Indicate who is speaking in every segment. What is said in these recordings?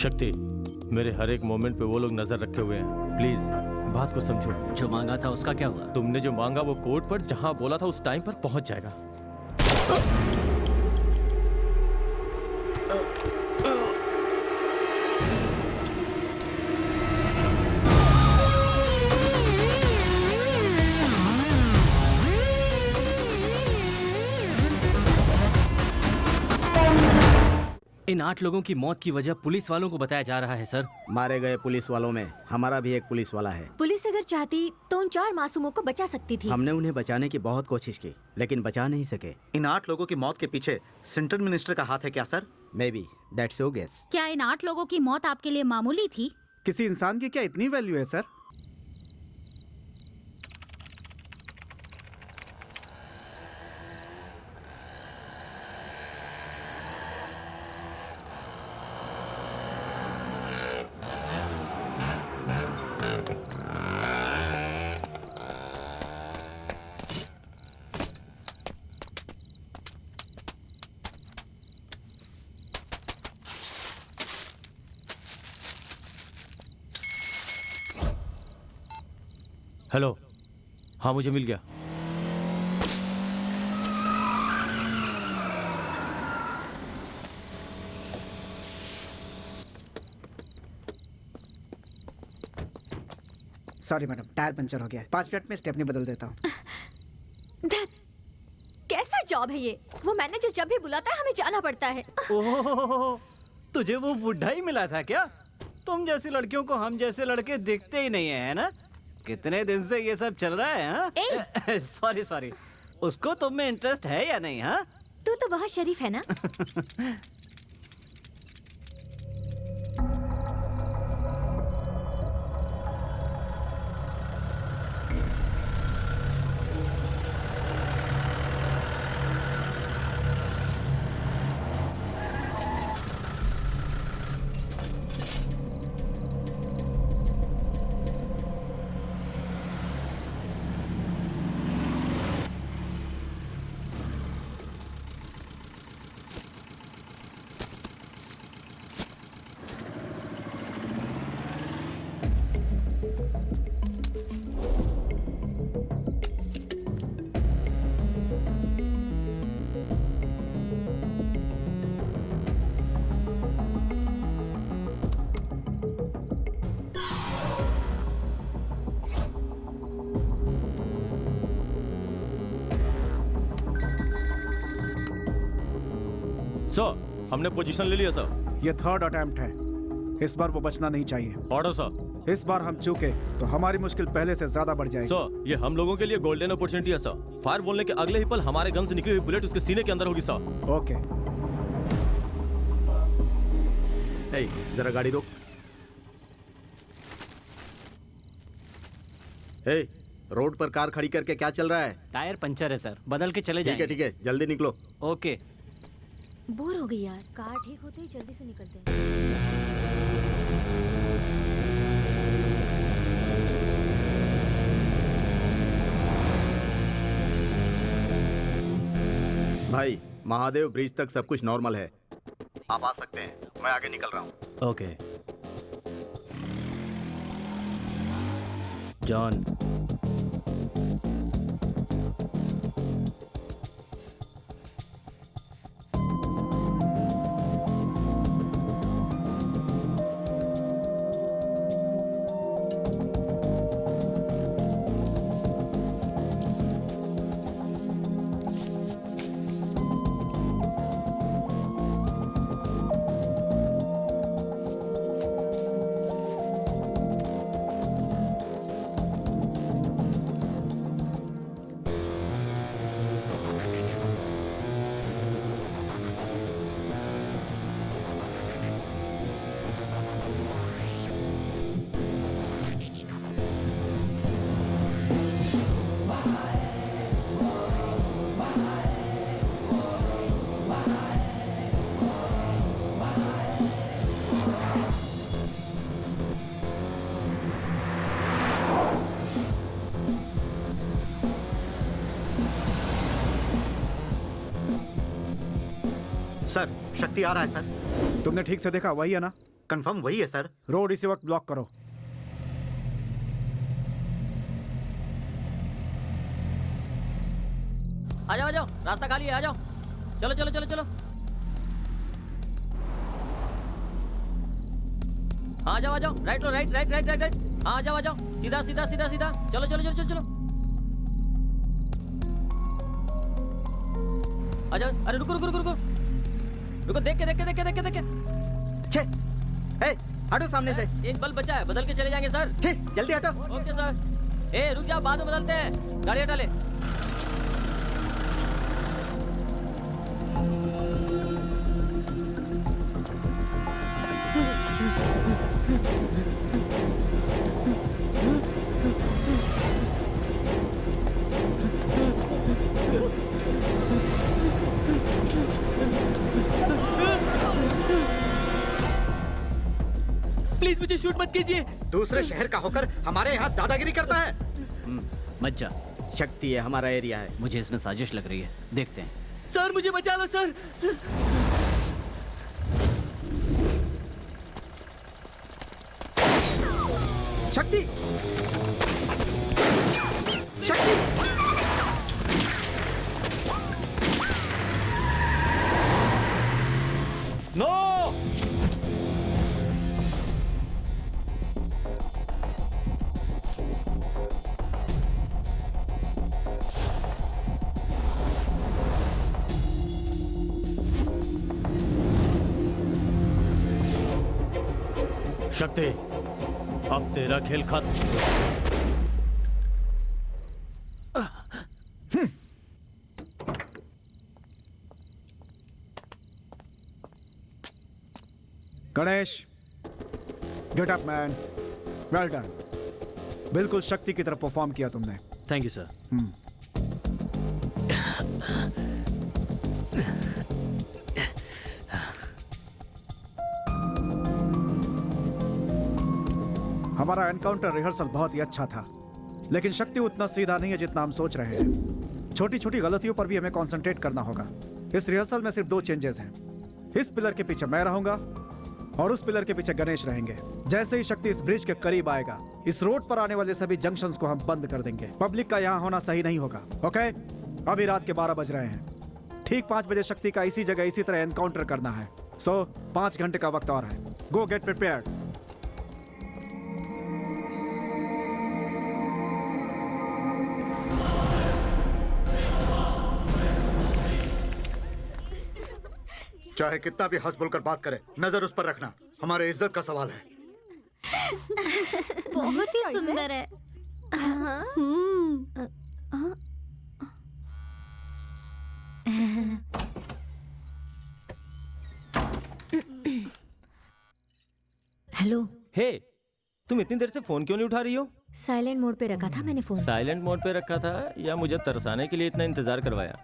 Speaker 1: शक्ति, मेरे हर एक मोमेंट पे वो लोग नजर रखे हुए हैं। प्लीज बात को समझो।
Speaker 2: जो मांगा था उसका क्या हुआ?
Speaker 1: तुमने जो मांगा वो कोर्ट पर जहां बोला था उस टाइम पर पहुंच जाएगा।
Speaker 2: इन 8 लोगों की मौत की वजह पुलिस वालों को बताया जा रहा है सर।
Speaker 3: मारे गए पुलिस वालों में हमारा भी एक पुलिस वाला है।
Speaker 4: पुलिस अगर चाहती तो उन 4 मासूमों को बचा सकती थी।
Speaker 3: हमने उन्हें बचाने की बहुत कोशिश की लेकिन बचा नहीं सके।
Speaker 5: इन 8 लोगों की मौत के पीछे सेंट्रल मिनिस्टर का हाथ है क्या sir?
Speaker 3: Maybe that's your guess.
Speaker 6: क्या इन 8 लोगों की मौत आपके लिए मामूली थी?
Speaker 7: किसी इंसान की क्या इतनी वैल्यू है सर?
Speaker 1: हेलो, हाँ मुझे मिल गया।
Speaker 7: सॉरी मैडम, टायर पंचर हो गया। 5 मिनट में स्टेपनी बदल देता हूँ।
Speaker 4: कैसा जॉब है ये? वो मैनेजर जब भी बुलाता है हमें जाना पड़ता है।
Speaker 2: ओह, तुझे वो बुढ़ा ही मिला था क्या? तुम जैसी लड़कियों को हम जैसे लड़के दिखते ही नहीं है ना? कितने दिन से ये सब चल रहा है? हाँ? सॉरी, उसको तुम में इंटरेस्ट है या नहीं? हाँ,
Speaker 4: तू तो बहुत शरीफ है ना।
Speaker 1: सर, हमने पोजीशन ले लिया सर।
Speaker 7: ये 3rd अटेम्प्ट है। इस बार वो बचना नहीं चाहिए।
Speaker 1: Order sir.
Speaker 7: इस बार हम चूके तो हमारी मुश्किल पहले से ज्यादा बढ़ जाएगी।
Speaker 1: सर, ये हम लोगों के लिए गोल्डन अपॉर्चुनिटी है सर। फायर बोलने के अगले ही पल हमारे गन से निकली हुई बुलेट उसके सीने के अंदर होगी सर।
Speaker 7: ओके।
Speaker 3: जरा गाड़ी रोक। रोड पर कार खड़ी करके क्या चल रहा है?
Speaker 2: टायर पंचर है सर, बदल के चले जाएंगे।
Speaker 3: ठीक है, जल्दी निकलो।
Speaker 2: ओके।
Speaker 4: बोर हो गई यार। कार ठीक होते ही जल्दी से निकलते हैं।
Speaker 3: भाई, महादेव ब्रिज तक सब कुछ नॉर्मल है। आप आ सकते हैं, मैं आगे निकल रहा हूँ।
Speaker 2: ओके। जॉन,
Speaker 5: सर, शक्ति आ रहा है सर।
Speaker 7: तुमने ठीक से देखा? वही है ना?
Speaker 5: कंफर्म वही है सर।
Speaker 7: रोड इसी वक्त ब्लॉक करो।
Speaker 1: आ जाओ, रास्ता खाली है, आ जाओ। चलो चलो चलो चलो। हाँ, आ जाओ, राइट लो, राइट। हाँ, आ जाओ, सीधा। चलो। आ जाओ। अरे रुको, देख के।
Speaker 3: छे, ए, हटो सामने से।
Speaker 1: एक बल्ब बचा है, बदल के चले जाएंगे सर।
Speaker 3: छे, जल्दी हटो।
Speaker 1: Okay sir. ए, रुक जाओ, बाद में बदलते हैं। गाड़ी हटा ले। प्लीज मुझे शूट मत कीजिए।
Speaker 5: दूसरे शहर का होकर हमारे यहाँ दादागिरी करता है।
Speaker 2: मत जा,
Speaker 3: शक्ति है, हमारा एरिया है।
Speaker 2: मुझे इसमें साजिश लग रही है, देखते हैं।
Speaker 1: सर मुझे बचा लो सर।
Speaker 3: शक्ति, शक्ति।
Speaker 1: नो। शक्ति, अब तेरा खेल खत्म।
Speaker 7: Ganesh, get up man, well done. बिल्कुल शक्ति की तरफ परफॉर्म किया तुमने।
Speaker 1: Thank you sir.
Speaker 7: हमारा एनकाउंटर रिहर्सल बहुत ही अच्छा था, लेकिन शक्ति उतना सीधा नहीं है जितना हम सोच रहे हैं। छोटी छोटी गलतियों पर भी हमें कंसंट्रेट करना होगा। इस रिहर्सल में सिर्फ 2 चेंजेस हैं। इस पिलर के पीछे मैं रहूंगा और उस पिलर के पीछे गणेश रहेंगे। जैसे ही शक्ति इस ब्रिज के करीब आएगा, इस रोड पर आने वाले सभी जंक्शंस को हम बंद कर देंगे। पब्लिक का यहाँ होना सही नहीं होगा। ओके, अभी रात के 12 बज रहे हैं। ठीक 5 बजे शक्ति का इसी जगह इसी तरह एनकाउंटर करना है। सो 5 घंटे का वक्त और है। गो गेट प्रिपेयर्ड।
Speaker 5: चाहे कितना भी हंस बोलकर बात करे, नजर उस पर रखना। हमारे इज्जत का सवाल है।
Speaker 6: बहुत ही सुंदर है।
Speaker 4: हेलो,
Speaker 1: हे, तुम इतनी देर से फोन क्यों नहीं उठा रही हो?
Speaker 4: साइलेंट मोड पे रखा था मैंने फोन।
Speaker 1: साइलेंट मोड पे रखा था या मुझे तरसाने के लिए इतना इंतजार करवाया?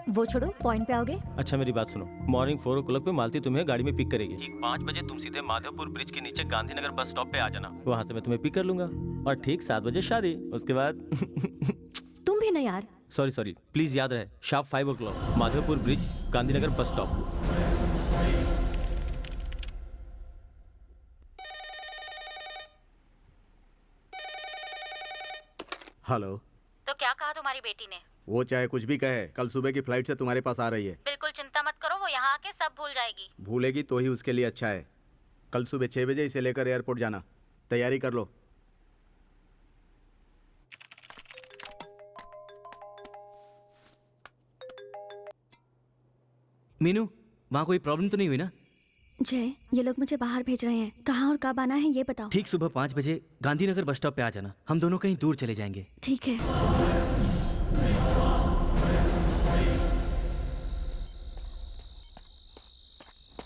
Speaker 4: वो छोड़ो, पॉइंट पे आओगे?
Speaker 1: अच्छा मेरी बात सुनो। मॉर्निंग 4 o'clock पे मालती तुम्हें गाड़ी में पिक करेगी। ठीक 5 बजे तुम सीधे माधवपुर ब्रिज के नीचे गांधीनगर बस स्टॉप पे आ जाना। वहाँ से मैं तुम्हें पिक कर लूंगा और ठीक 7 बजे शादी। उसके बाद
Speaker 4: तुम भी ना यार।
Speaker 1: सॉरी प्लीज याद रहे, sharp 5 o'clock Madhopur bridge Gandhinagar bus stop.
Speaker 3: Hello.
Speaker 6: तो क्या कहा तुम्हारी बेटी ने?
Speaker 3: वो चाहे कुछ भी कहे, कल सुबह की फ्लाइट से तुम्हारे पास आ रही है।
Speaker 6: बिल्कुल चिंता मत करो, वो यहाँ आके सब भूल जाएगी।
Speaker 3: भूलेगी तो ही उसके लिए अच्छा है। कल सुबह 6 बजे इसे लेकर एयरपोर्ट जाना। तैयारी कर लो।
Speaker 2: मीनू, वहाँ कोई प्रॉब्लम तो नहीं हुई ना?
Speaker 4: जय, ये लोग मुझे बाहर भेज रहे हैं। कहाँ और कब आना है ये बताओ।
Speaker 2: ठीक सुबह 5 बजे गांधीनगर बस स्टॉप पे आ जाना। हम दोनों कहीं दूर चले जाएंगे।
Speaker 4: ठीक है।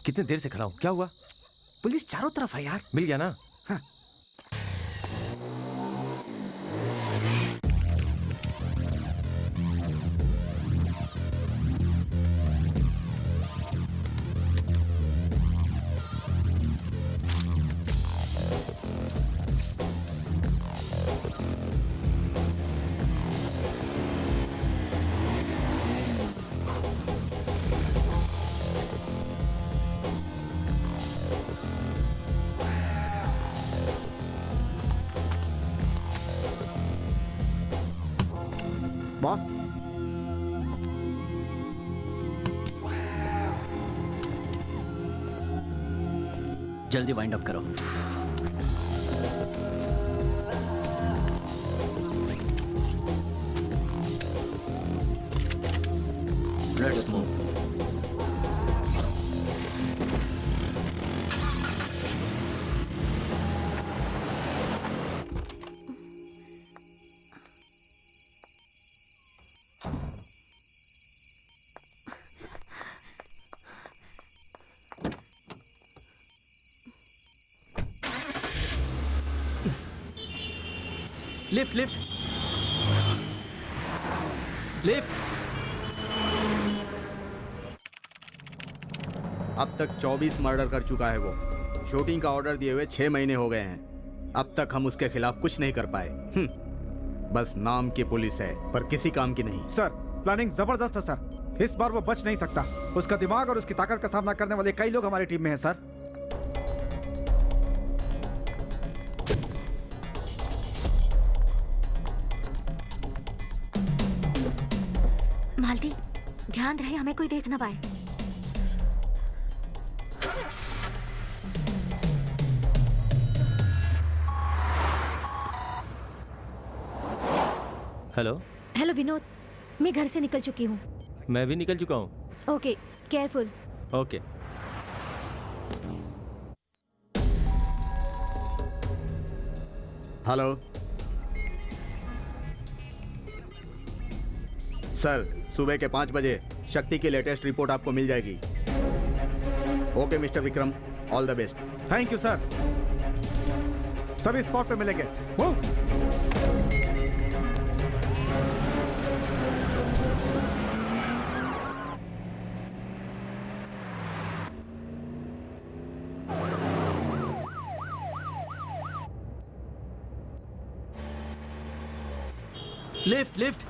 Speaker 1: कितने देर से खड़ा हूँ, क्या हुआ?
Speaker 7: पुलिस चारों तरफ है यार।
Speaker 1: मिल गया ना?
Speaker 7: हाँ। बॉस
Speaker 2: जल्दी वाइंड अप करो। Let's move. Lift lift lift.
Speaker 3: अब तक 24 मर्डर कर चुका है वो। शूटिंग का ऑर्डर दिए हुए 6 महीने हो गए हैं। अब तक हम उसके खिलाफ कुछ नहीं कर पाए। बस नाम की पुलिस है पर किसी काम की नहीं।
Speaker 7: सर प्लानिंग जबरदस्त है सर, इस बार वो बच नहीं सकता। उसका दिमाग और उसकी ताकत का सामना करने वाले कई लोग हमारी टीम में हैं सर।
Speaker 4: मालती ध्यान रहे हमें कोई देख ना पाए।
Speaker 1: हेलो।
Speaker 4: हेलो विनोद, मैं घर से निकल चुकी हूँ।
Speaker 1: मैं भी निकल चुका हूँ।
Speaker 4: Okay careful.
Speaker 1: Okay.
Speaker 3: Hello sir, सुबह के 5 बजे शक्ति की लेटेस्ट रिपोर्ट आपको मिल जाएगी। Okay mister Vikram, all the best.
Speaker 7: Thank you sir. सभी स्पॉट पे मिलेंगे। मूव।
Speaker 2: Lift lift.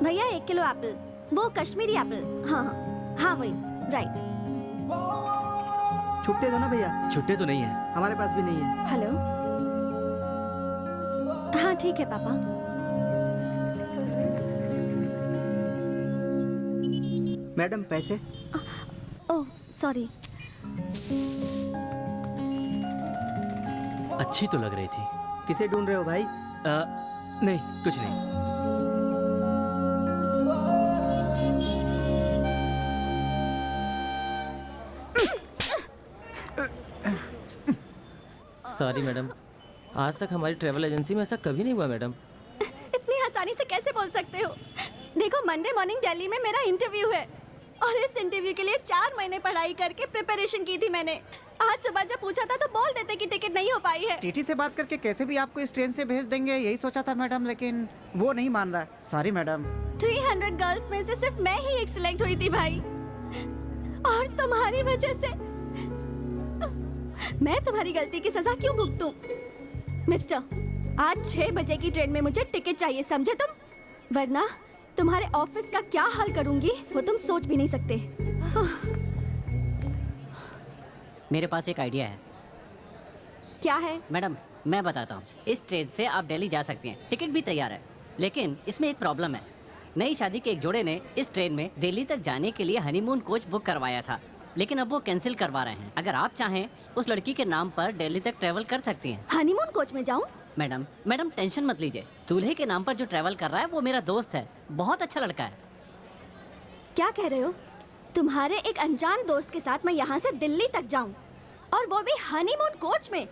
Speaker 4: भैया 1 किलो एप्पल, वो कश्मीरी एप्पल। हाँ हाँ हाँ वही, राइट।
Speaker 8: छुट्टे दो ना भैया।
Speaker 2: छुट्टे तो नहीं है,
Speaker 8: हमारे पास भी नहीं है।
Speaker 4: हेलो। हाँ ठीक है पापा।
Speaker 8: मैडम पैसे।
Speaker 4: Oh sorry.
Speaker 2: अच्छी तो लग रही थी।
Speaker 8: किसे ढूंढ रहे हो भाई?
Speaker 2: नहीं कुछ नहीं।
Speaker 1: सॉरी मैडम, आज तक हमारी ट्रैवल एजेंसी में ऐसा कभी नहीं हुआ मैडम।
Speaker 4: इतनी आसानी से कैसे बोल सकते हो? देखो मंडे मॉर्निंग दिल्ली में मेरा इंटरव्यू है और इस इंटरव्यू के लिए 4 महीने पढ़ाई करके प्रिपरेशन की थी मैंने। आज सुबह जब पूछा था तो बोल देते कि टिकट नहीं हो पाई है।
Speaker 8: टीटी से बात करके कैसे भी आपको इस ट्रेन से भेज देंगे यही सोचा था मैडम, लेकिन वो नहीं मान रहा। Sorry madam.
Speaker 4: 300 गर्ल्स में से सिर्फ मैं ही एक सिलेक्ट हुई थी भाई, और तुम्हारी वजह से मैं तुम्हारी गलती की सजा क्यों भुगतूं? मिस्टर, आज 6 बजे की ट्रेन में मुझे टिकट चाहिए, समझे तुम? वरना तुम्हारे ऑफिस का क्या हाल करूंगी वो तुम सोच भी नहीं सकते।
Speaker 9: मेरे पास एक आइडिया है।
Speaker 4: क्या है?
Speaker 9: मैडम मैं बताता हूँ। इस ट्रेन से आप दिल्ली जा सकती हैं, टिकट भी तैयार है, लेकिन इसमें एक प्रॉब्लम है। नई शादी के एक जोड़े ने इस ट्रेन में दिल्ली तक जाने के लिए हनीमून कोच बुक करवाया था, लेकिन अब वो कैंसिल करवा रहे हैं। अगर आप चाहें उस लड़की के नाम पर दिल्ली तक ट्रैवल कर सकती हैं।
Speaker 4: हनीमून कोच में जाऊं?
Speaker 9: मैडम टेंशन मत लीजिए। दूल्हे के नाम पर जो ट्रैवल कर रहा है वो मेरा दोस्त है, बहुत अच्छा लड़का है।
Speaker 4: क्या कह रहे हो? तुम्हारे एक अनजान दोस्त के साथ मैं यहाँ से दिल्ली तक जाऊं, और वो भी हनीमून कोच में?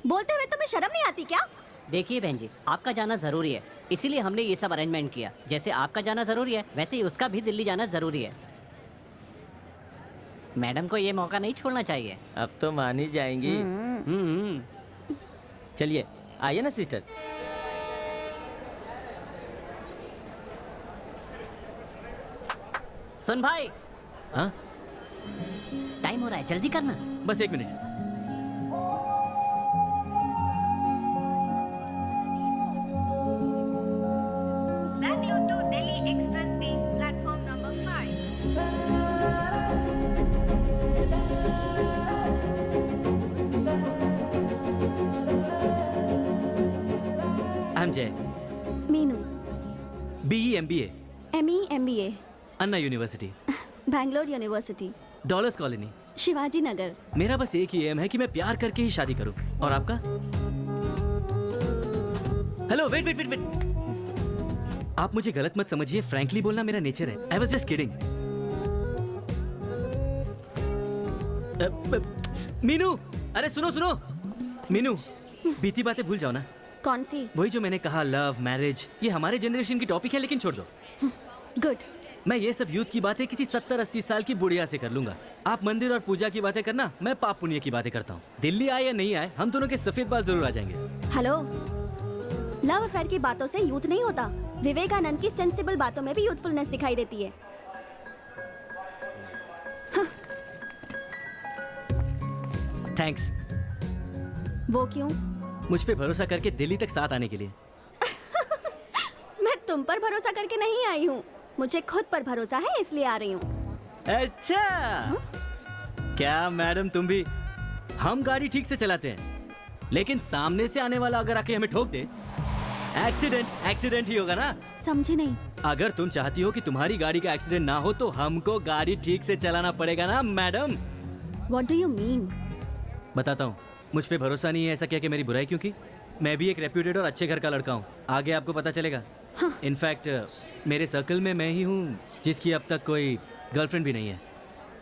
Speaker 4: बोलते हुए तुम्हें शर्म नहीं आती क्या?
Speaker 9: देखिए बहन जी, आपका जाना जरूरी है, इसीलिए हमने ये सब अरेंजमेंट किया। जैसे आपका जाना जरूरी है वैसे ही उसका भी दिल्ली जाना जरूरी है। मैडम को ये मौका नहीं छोड़ना चाहिए।
Speaker 1: अब तो मान ही जाएंगी। चलिए आइए ना सिस्टर।
Speaker 9: सुन भाई,
Speaker 2: हाँ
Speaker 9: टाइम हो रहा है, जल्दी करना।
Speaker 2: बस 1 minute. BE MBA,
Speaker 4: ME MBA,
Speaker 2: Anna university,
Speaker 4: Bangalore university,
Speaker 2: dollars colony.
Speaker 4: Shivaji Nagar.
Speaker 2: मेरा बस एक ही एम है कि मैं प्यार करके ही शादी करूं। और आपका? Hello, wait wait wait wait. आप मुझे गलत मत समझिए, फ्रैंकली बोलना मेरा नेचर है। I was just kidding. Meenu, अरे सुनो सुनो। मीनू, बीती बातें भूल जाओ ना।
Speaker 4: कौन सी?
Speaker 2: वही जो मैंने कहा, लव, मैरिज, ये हमारे जनरेशन की टॉपिक है, लेकिन छोड़ दो।
Speaker 4: गुड।
Speaker 2: मैं ये सब यूथ की बातें किसी 70-80 साल की बुढ़िया से कर लूंगा। आप मंदिर और पूजा की बातें करना, मैं पाप पुण्य की बातें करता हूँ। दिल्ली आए या नहीं आए, हम दोनों के सफेद बाल जरूर आ जाएंगे।
Speaker 4: हेलो, लव अफेयर की बातों से यूथ नहीं होता। विवेकानंद की सेंसिबल बातों में भी यूथफुलनेस दिखाई देती है।
Speaker 2: थैंक्स।
Speaker 4: वो क्यों?
Speaker 2: मुझ पे भरोसा करके दिल्ली तक साथ आने के लिए।
Speaker 4: मैं तुम पर भरोसा करके नहीं आई हूँ, मुझे खुद पर भरोसा है, इसलिए आ रही हूँ।
Speaker 2: अच्छा, क्या मैडम तुम भी? हम गाड़ी ठीक से चलाते हैं, लेकिन सामने से आने वाला अगर आके हमें ठोक दे, एक्सीडेंट ही होगा ना।
Speaker 4: समझी नहीं।
Speaker 2: अगर तुम चाहती हो कि तुम्हारी गाड़ी का एक्सीडेंट ना हो, तो हमको गाड़ी ठीक से चलाना पड़ेगा ना madam.
Speaker 4: What do you mean?
Speaker 2: बताता हूँ। मुझ पे भरोसा नहीं है ऐसा क्या कि मेरी बुराई, क्योंकि मैं भी एक रेप्यूटेड और अच्छे घर का लड़का हूँ। आगे आपको पता चलेगा। इनफैक्ट मेरे सर्कल में मैं ही हूँ जिसकी अब तक कोई गर्लफ्रेंड भी नहीं है।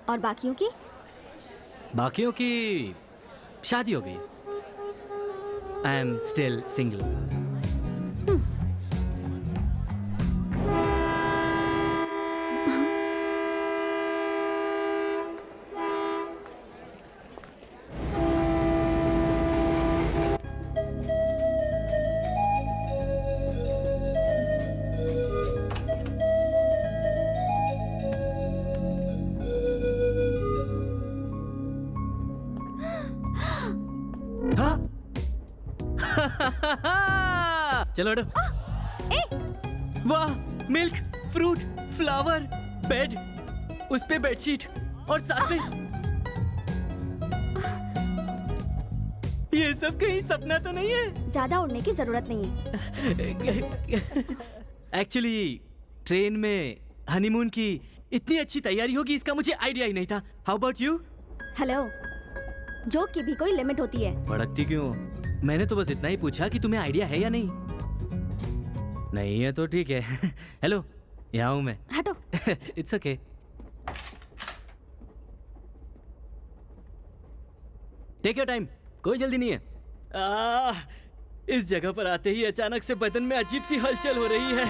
Speaker 4: और बाकियों की?
Speaker 2: बाकियों की शादी हो गई। I am still single. चलो हटो। वाह, मिल्क, फ्रूट, फ्लावर, बेड, उस पे बेडशीट और साथ में ये सब कहीं सपना तो नहीं है?
Speaker 4: ज्यादा उड़ने की जरूरत नहीं है।
Speaker 2: एक्चुअली ट्रेन में हनीमून की इतनी अच्छी तैयारी होगी इसका मुझे आइडिया ही नहीं था। How about you?
Speaker 4: Hello, joke की भी कोई लिमिट होती है।
Speaker 2: भड़कती क्यों? मैंने तो बस इतना ही पूछा कि तुम्हें आइडिया है या नहीं। नहीं है तो ठीक है। हेलो, यहाँ हूँ मैं।
Speaker 4: हटो।
Speaker 2: It's okay. Take your time, कोई जल्दी नहीं है। इस जगह पर आते ही अचानक से बदन में अजीब सी हलचल हो रही है।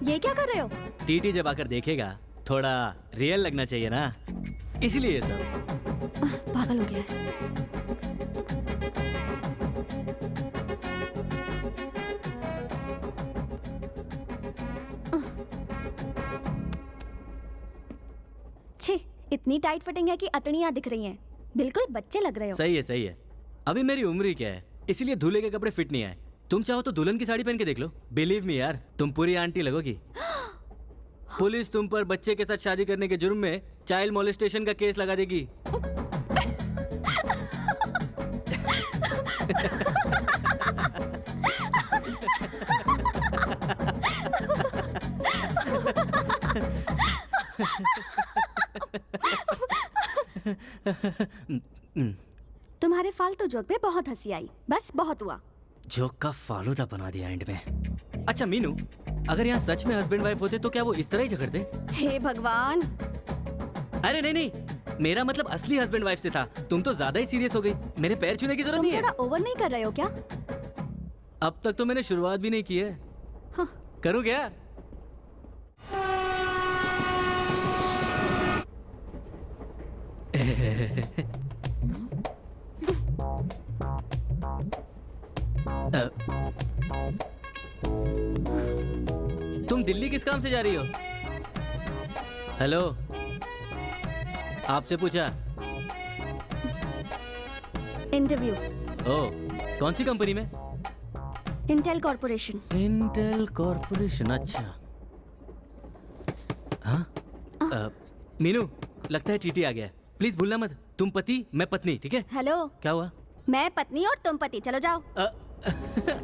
Speaker 4: ये क्या कर रहे हो?
Speaker 2: टीटी जब आकर देखेगा थोड़ा रियल लगना चाहिए ना, इसलिए ये सब।
Speaker 4: पागल हो गया है। छी, इतनी टाइट फिटिंग है कि अतड़ियां दिख रही हैं। बिल्कुल बच्चे लग रहे हो।
Speaker 2: सही है सही है। अभी मेरी उम्र ही क्या है, इसीलिए दूल्हे के कपड़े फिट नहीं आए। तुम चाहो तो दुल्हन की साड़ी पहन के देख लो। बिलीव मी यार, तुम पूरी आंटी लगोगी। पुलिस तुम पर बच्चे के साथ शादी करने के जुर्म में चाइल्ड मोलेस्टेशन का केस लगा देगी।
Speaker 4: तुम्हारे फालतू जोक पे बहुत हंसी आई, बस बहुत हुआ।
Speaker 2: जोक का फालूदा बना दिया एंड में। अच्छा मीनू, अगर यहाँ सच में हस्बैंड वाइफ होते तो क्या वो इस तरह ही झगड़ते?
Speaker 4: हे भगवान।
Speaker 2: अरे नहीं नहीं, मेरा मतलब असली हस्बैंड वाइफ से था। तुम तो ज्यादा ही सीरियस हो गई। मेरे पैर छूने की जरूरत नहीं है।
Speaker 4: तुम थोड़ा ओवर नहीं कर रहे हो क्या?
Speaker 2: अब तक तो मैंने शुरुआत भी नहीं की है।
Speaker 4: हाँ।
Speaker 2: करूँ क्या? तुम दिल्ली किस काम से जा रही हो? हेलो, आपसे पूछा।
Speaker 4: इंटरव्यू।
Speaker 2: ओह, कौन सी कंपनी में?
Speaker 4: Intel corporation.
Speaker 2: इंटेल कॉर्पोरेशन, अच्छा। हाँ मीनू, लगता है टीटी आ गया है। प्लीज भूलना मत, तुम पति मैं पत्नी, ठीक है?
Speaker 4: हेलो,
Speaker 2: क्या हुआ?
Speaker 4: मैं पत्नी और तुम पति, चलो जाओ।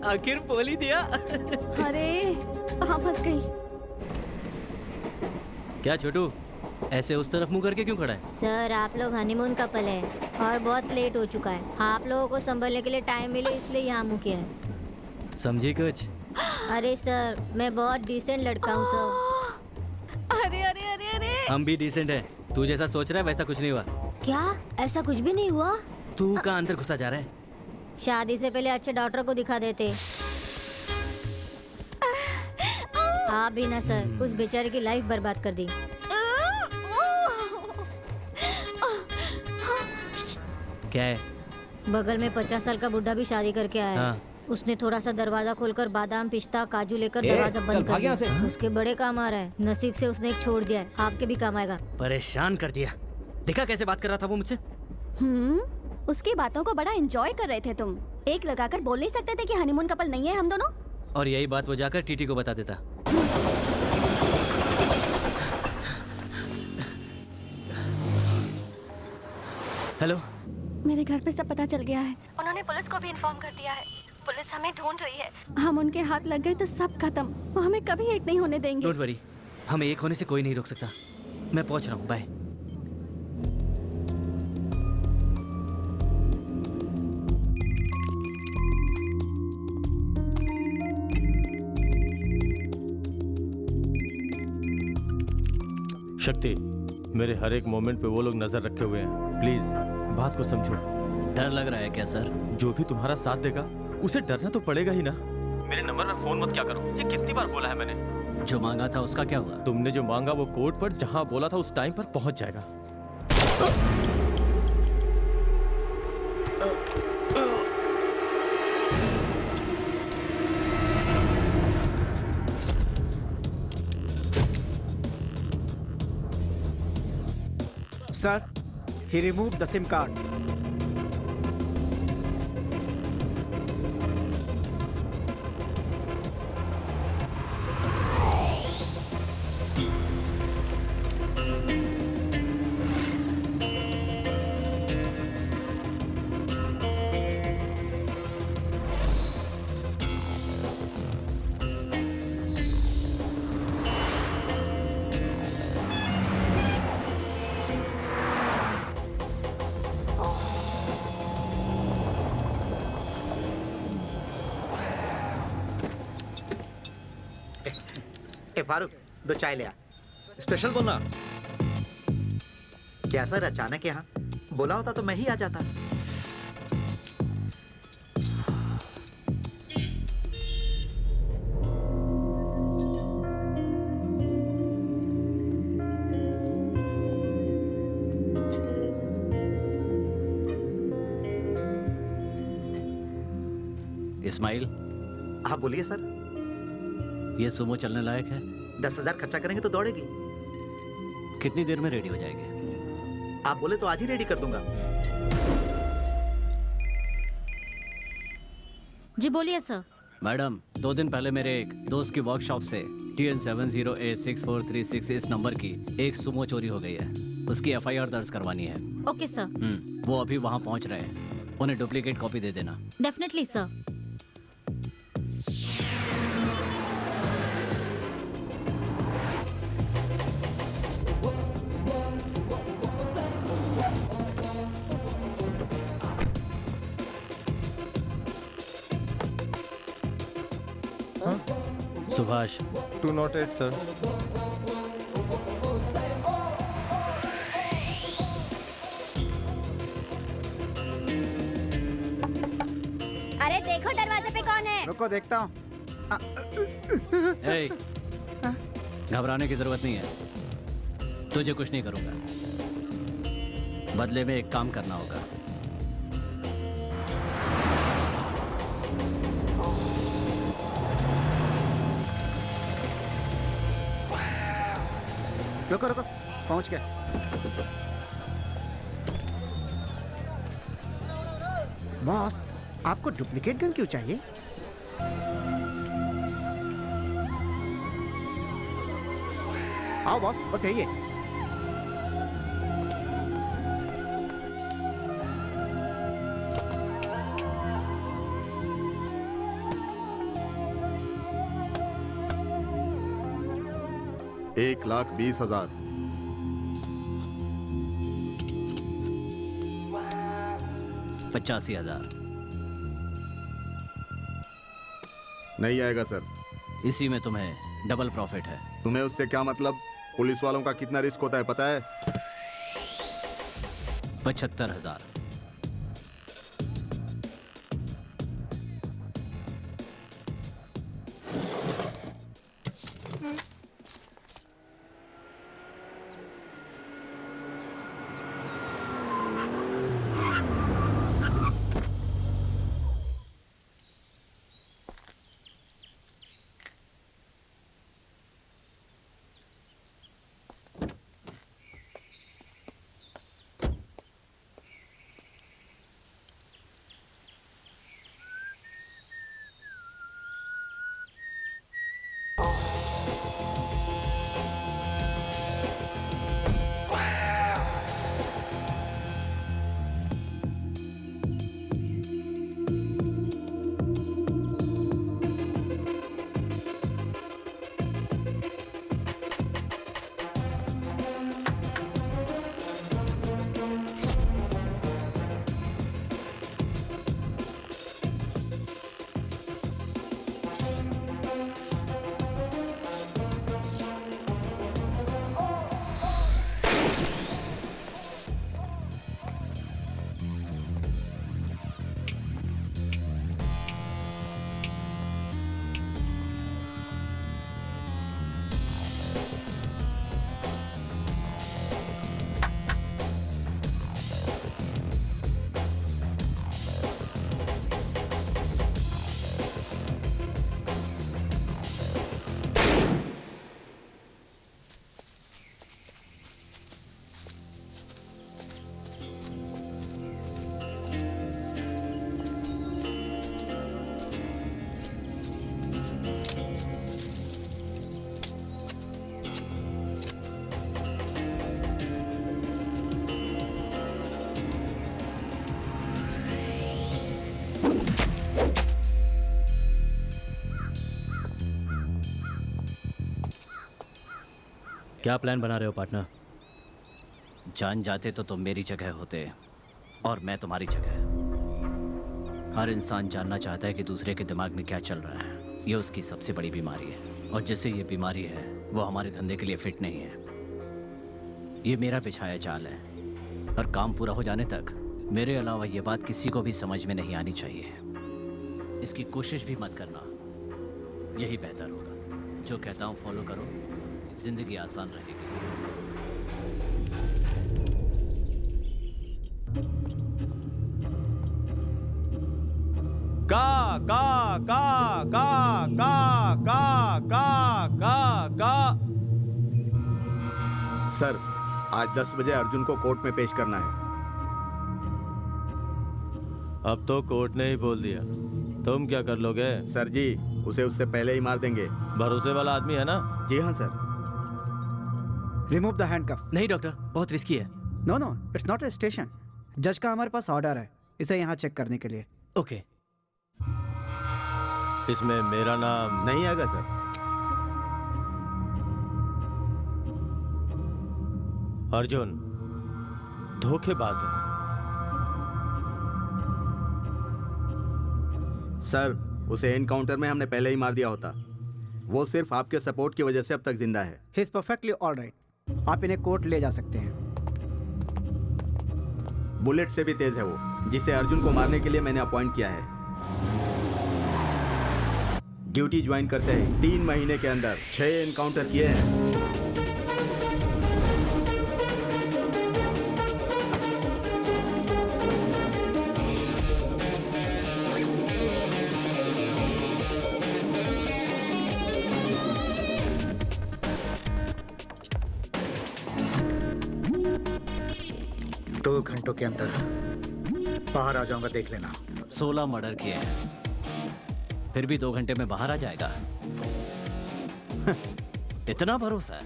Speaker 2: आखिर बोल ही दिया।
Speaker 4: अरे कहाँ फंस गई?
Speaker 2: क्या छोटू, ऐसे उस तरफ मुंह करके क्यों खड़ा है?
Speaker 10: सर आप लोग हनीमून कपल है और बहुत लेट हो चुका है। आप लोगों को संभलने के लिए टाइम मिले इसलिए यहाँ मुँह किया है।
Speaker 2: समझी कुछ?
Speaker 10: अरे सर मैं बहुत डिसेंट लड़का हूँ सर।
Speaker 4: अरे अरे अरे अरे,
Speaker 2: हम भी डिसेंट है, तू जैसा सोच रहा है वैसा कुछ नहीं हुआ।
Speaker 10: क्या ऐसा कुछ भी नहीं हुआ?
Speaker 2: तू कहाँ अंदर घुसा जा रहा है?
Speaker 10: शादी से पहले अच्छे डॉक्टर को दिखा देते। आप भी ना सर, उस बेचारे की लाइफ बर्बाद कर दी।
Speaker 2: क्या है?
Speaker 10: बगल में 50 साल का बुढ़ा भी शादी करके आया है।
Speaker 2: हाँ।
Speaker 10: उसने थोड़ा सा दरवाजा खोलकर बादाम पिस्ता काजू लेकर दरवाजा बंद कर दिया। उसके बड़े काम आ रहा है। नसीब से उसने एक छोड़ दिया है, आपके भी काम आएगा।
Speaker 2: परेशान कर दिया। देखा कैसे बात कर रहा था वो मुझसे?
Speaker 4: उसकी बातों को बड़ा एंजॉय कर रहे थे तुम। एक लगाकर बोल नहीं सकते थे कि हनीमून कपल नहीं है हम दोनों?
Speaker 2: और यही बात वो जाकर टीटी को बता देता। हेलो,
Speaker 4: मेरे घर पे सब पता चल गया है। उन्होंने पुलिस को भी इन्फॉर्म कर दिया है। पुलिस हमें ढूंढ रही है। हम उनके हाथ लग गए तो सब खत्म। वो हमें कभी एक नहीं होने देंगे।
Speaker 2: डोंट वरी, हमें एक होने से कोई नहीं रोक सकता। मैं पहुंच रहा हूँ, बाय।
Speaker 1: शक्ति, मेरे हर एक मोमेंट पे वो लोग नजर रखे हुए हैं। प्लीज बात को समझो।
Speaker 2: डर लग रहा है क्या सर?
Speaker 1: जो भी तुम्हारा साथ देगा उसे डरना तो पड़ेगा ही ना। मेरे नंबर पर फोन मत क्या करो, ये कितनी बार बोला है मैंने।
Speaker 2: जो मांगा था उसका क्या हुआ?
Speaker 1: तुमने जो मांगा वो कोर्ट पर जहां बोला था उस टाइम पर पहुंच जाएगा।
Speaker 7: Sir, he removed the SIM card.
Speaker 8: Farooq, दो चाय ले आ।
Speaker 3: स्पेशल बोलना।
Speaker 8: क्या सर अचानक यहाँ? बोला होता तो मैं ही आ जाता।
Speaker 2: इस्माइल,
Speaker 8: हाँ बोलिए सर।
Speaker 2: ये सुमो चलने लायक है?
Speaker 8: 10,000 खर्चा करेंगे तो दौड़ेगी।
Speaker 2: कितनी देर में रेडी हो जाएगी?
Speaker 8: आप बोले तो आज ही रेडी कर दूंगा।
Speaker 10: जी बोलिए सर।
Speaker 2: मैडम, 2 दिन पहले मेरे एक दोस्त की वर्कशॉप से TN70A6436 इस नंबर की एक सुमो चोरी हो गई है। उसकी FIR दर्ज करवानी है।
Speaker 10: Okay sir.
Speaker 2: वो अभी वहाँ पहुँच रहे हैं। उन्हें डुप्लीकेट कॉपी दे देना।
Speaker 10: Definitely sir.
Speaker 2: सुभाष,
Speaker 1: 208 सर।
Speaker 4: अरे देखो दरवाजे पे कौन है।
Speaker 7: रुको देखता हूँ।
Speaker 2: ए, घबराने की जरूरत नहीं है। तुझे कुछ नहीं करूंगा। बदले में एक काम करना होगा।
Speaker 7: रुको रुको, पहुंच गए। बॉस, आपको डुप्लीकेट गन क्यों चाहिए?
Speaker 8: आओ बॉस, बस यही है।
Speaker 3: एक लाख 20,000।
Speaker 2: 85,000।
Speaker 3: नहीं आएगा सर।
Speaker 2: इसी में तुम्हें डबल प्रॉफिट है।
Speaker 3: तुम्हें उससे क्या मतलब? पुलिस वालों का कितना रिस्क होता है पता है?
Speaker 2: 75,000।
Speaker 11: क्या प्लान बना रहे हो पार्टनर?
Speaker 2: जान जाते तो तुम मेरी जगह होते और मैं तुम्हारी जगह। हर इंसान जानना चाहता है कि दूसरे के दिमाग में क्या चल रहा है। ये उसकी सबसे बड़ी बीमारी है और जिससे ये बीमारी है वो हमारे धंधे के लिए फिट नहीं है। ये मेरा बिछाया जाल है और काम पूरा हो जाने तक मेरे अलावा ये बात किसी को भी समझ में नहीं आनी चाहिए। इसकी कोशिश भी मत करना, यही बेहतर होगा। जो कहता हूँ फॉलो करो, जिंदगी आसान रहेगी।
Speaker 1: का का का का का का का का का।
Speaker 3: सर, आज 10 बजे अर्जुन को कोर्ट में पेश करना है।
Speaker 1: अब तो कोर्ट ने ही बोल दिया, तुम क्या कर लोगे?
Speaker 3: सर जी, उसे उससे पहले ही मार देंगे।
Speaker 1: भरोसे वाला आदमी है ना?
Speaker 3: जी हाँ सर।
Speaker 7: Remove the handcuff.
Speaker 11: नहीं डॉक्टर, बहुत रिस्की है।
Speaker 7: No no, it's not a station. जज का हमारे पास ऑर्डर है इसे यहाँ चेक करने के लिए।
Speaker 11: ओके।
Speaker 1: इसमें मेरा नाम
Speaker 3: नहीं आएगा सर।
Speaker 1: अर्जुन धोखेबाज है।
Speaker 3: सर, उसे एनकाउंटर में हमने पहले ही मार दिया होता। वो सिर्फ आपके सपोर्ट की वजह से अब तक जिंदा है।
Speaker 7: He is perfectly alright. आप इन्हें कोर्ट ले जा सकते हैं।
Speaker 3: बुलेट से भी तेज है वो, जिसे अर्जुन को मारने के लिए मैंने अपॉइंट किया है। ड्यूटी ज्वाइन करते ही 3 महीने के अंदर 6 एनकाउंटर किए हैं।
Speaker 5: 2 घंटों के अंदर बाहर आ जाऊंगा, देख लेना।
Speaker 2: 16 मर्डर किए हैं, फिर भी 2 घंटे में बाहर आ जाएगा। इतना भरोसा है?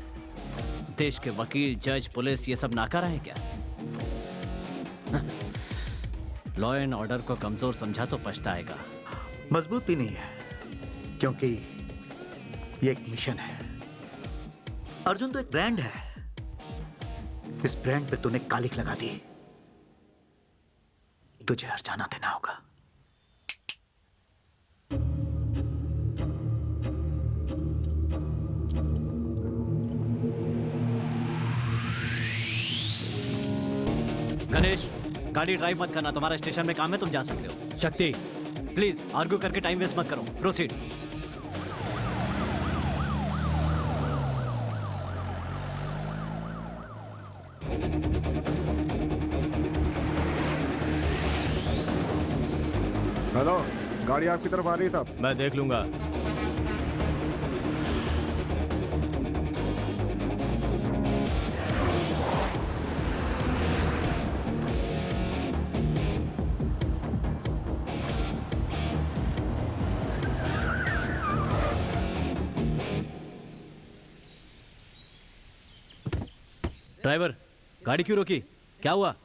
Speaker 2: देश के वकील, जज, पुलिस ये सब नाकारा है क्या? लॉ एंड ऑर्डर को कमजोर समझा तो पछताएगा।
Speaker 5: मजबूत भी नहीं है, क्योंकि ये एक मिशन है। अर्जुन तो एक ब्रांड है, इस ब्रांड पे तूने कालिक लगा दी, तुझे हर्जाना देना होगा।
Speaker 2: गणेश, गाड़ी ड्राइव मत करना, तुम्हारा स्टेशन में काम है, तुम जा सकते हो। शक्ति, प्लीज आर्ग्यू करके टाइम वेस्ट मत करो, प्रोसीड।
Speaker 7: हेलो, गाड़ी आपकी तरफ आ रही है साहब।
Speaker 1: मैं देख लूंगा।
Speaker 11: ड्राइवर, गाड़ी क्यों रोकी? क्या हुआ?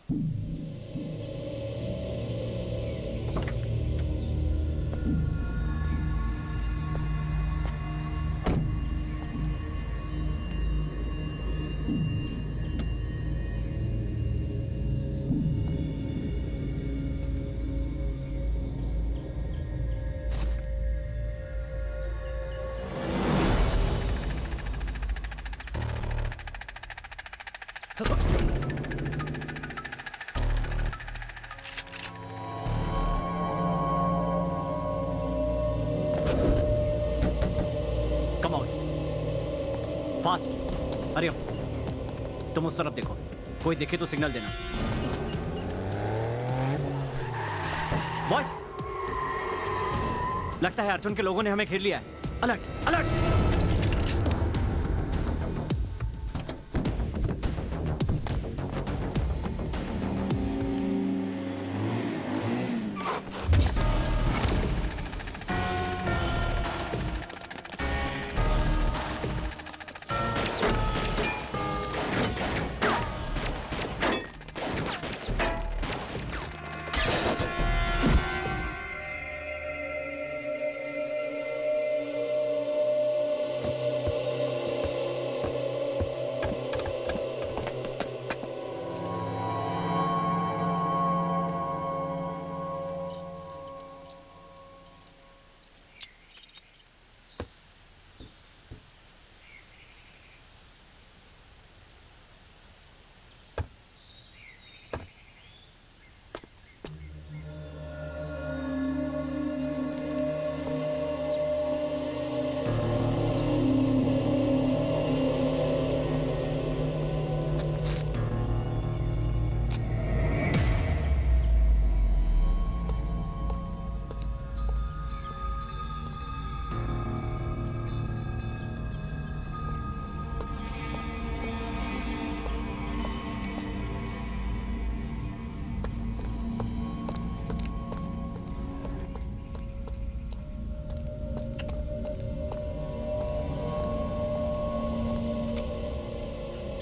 Speaker 2: Come on, fast, hurry up. तुम उस तरफ देखो, कोई देखे तो सिग्नल देना। बॉयज, लगता है अर्जुन के लोगों ने हमें घेर लिया है। Alert, alert.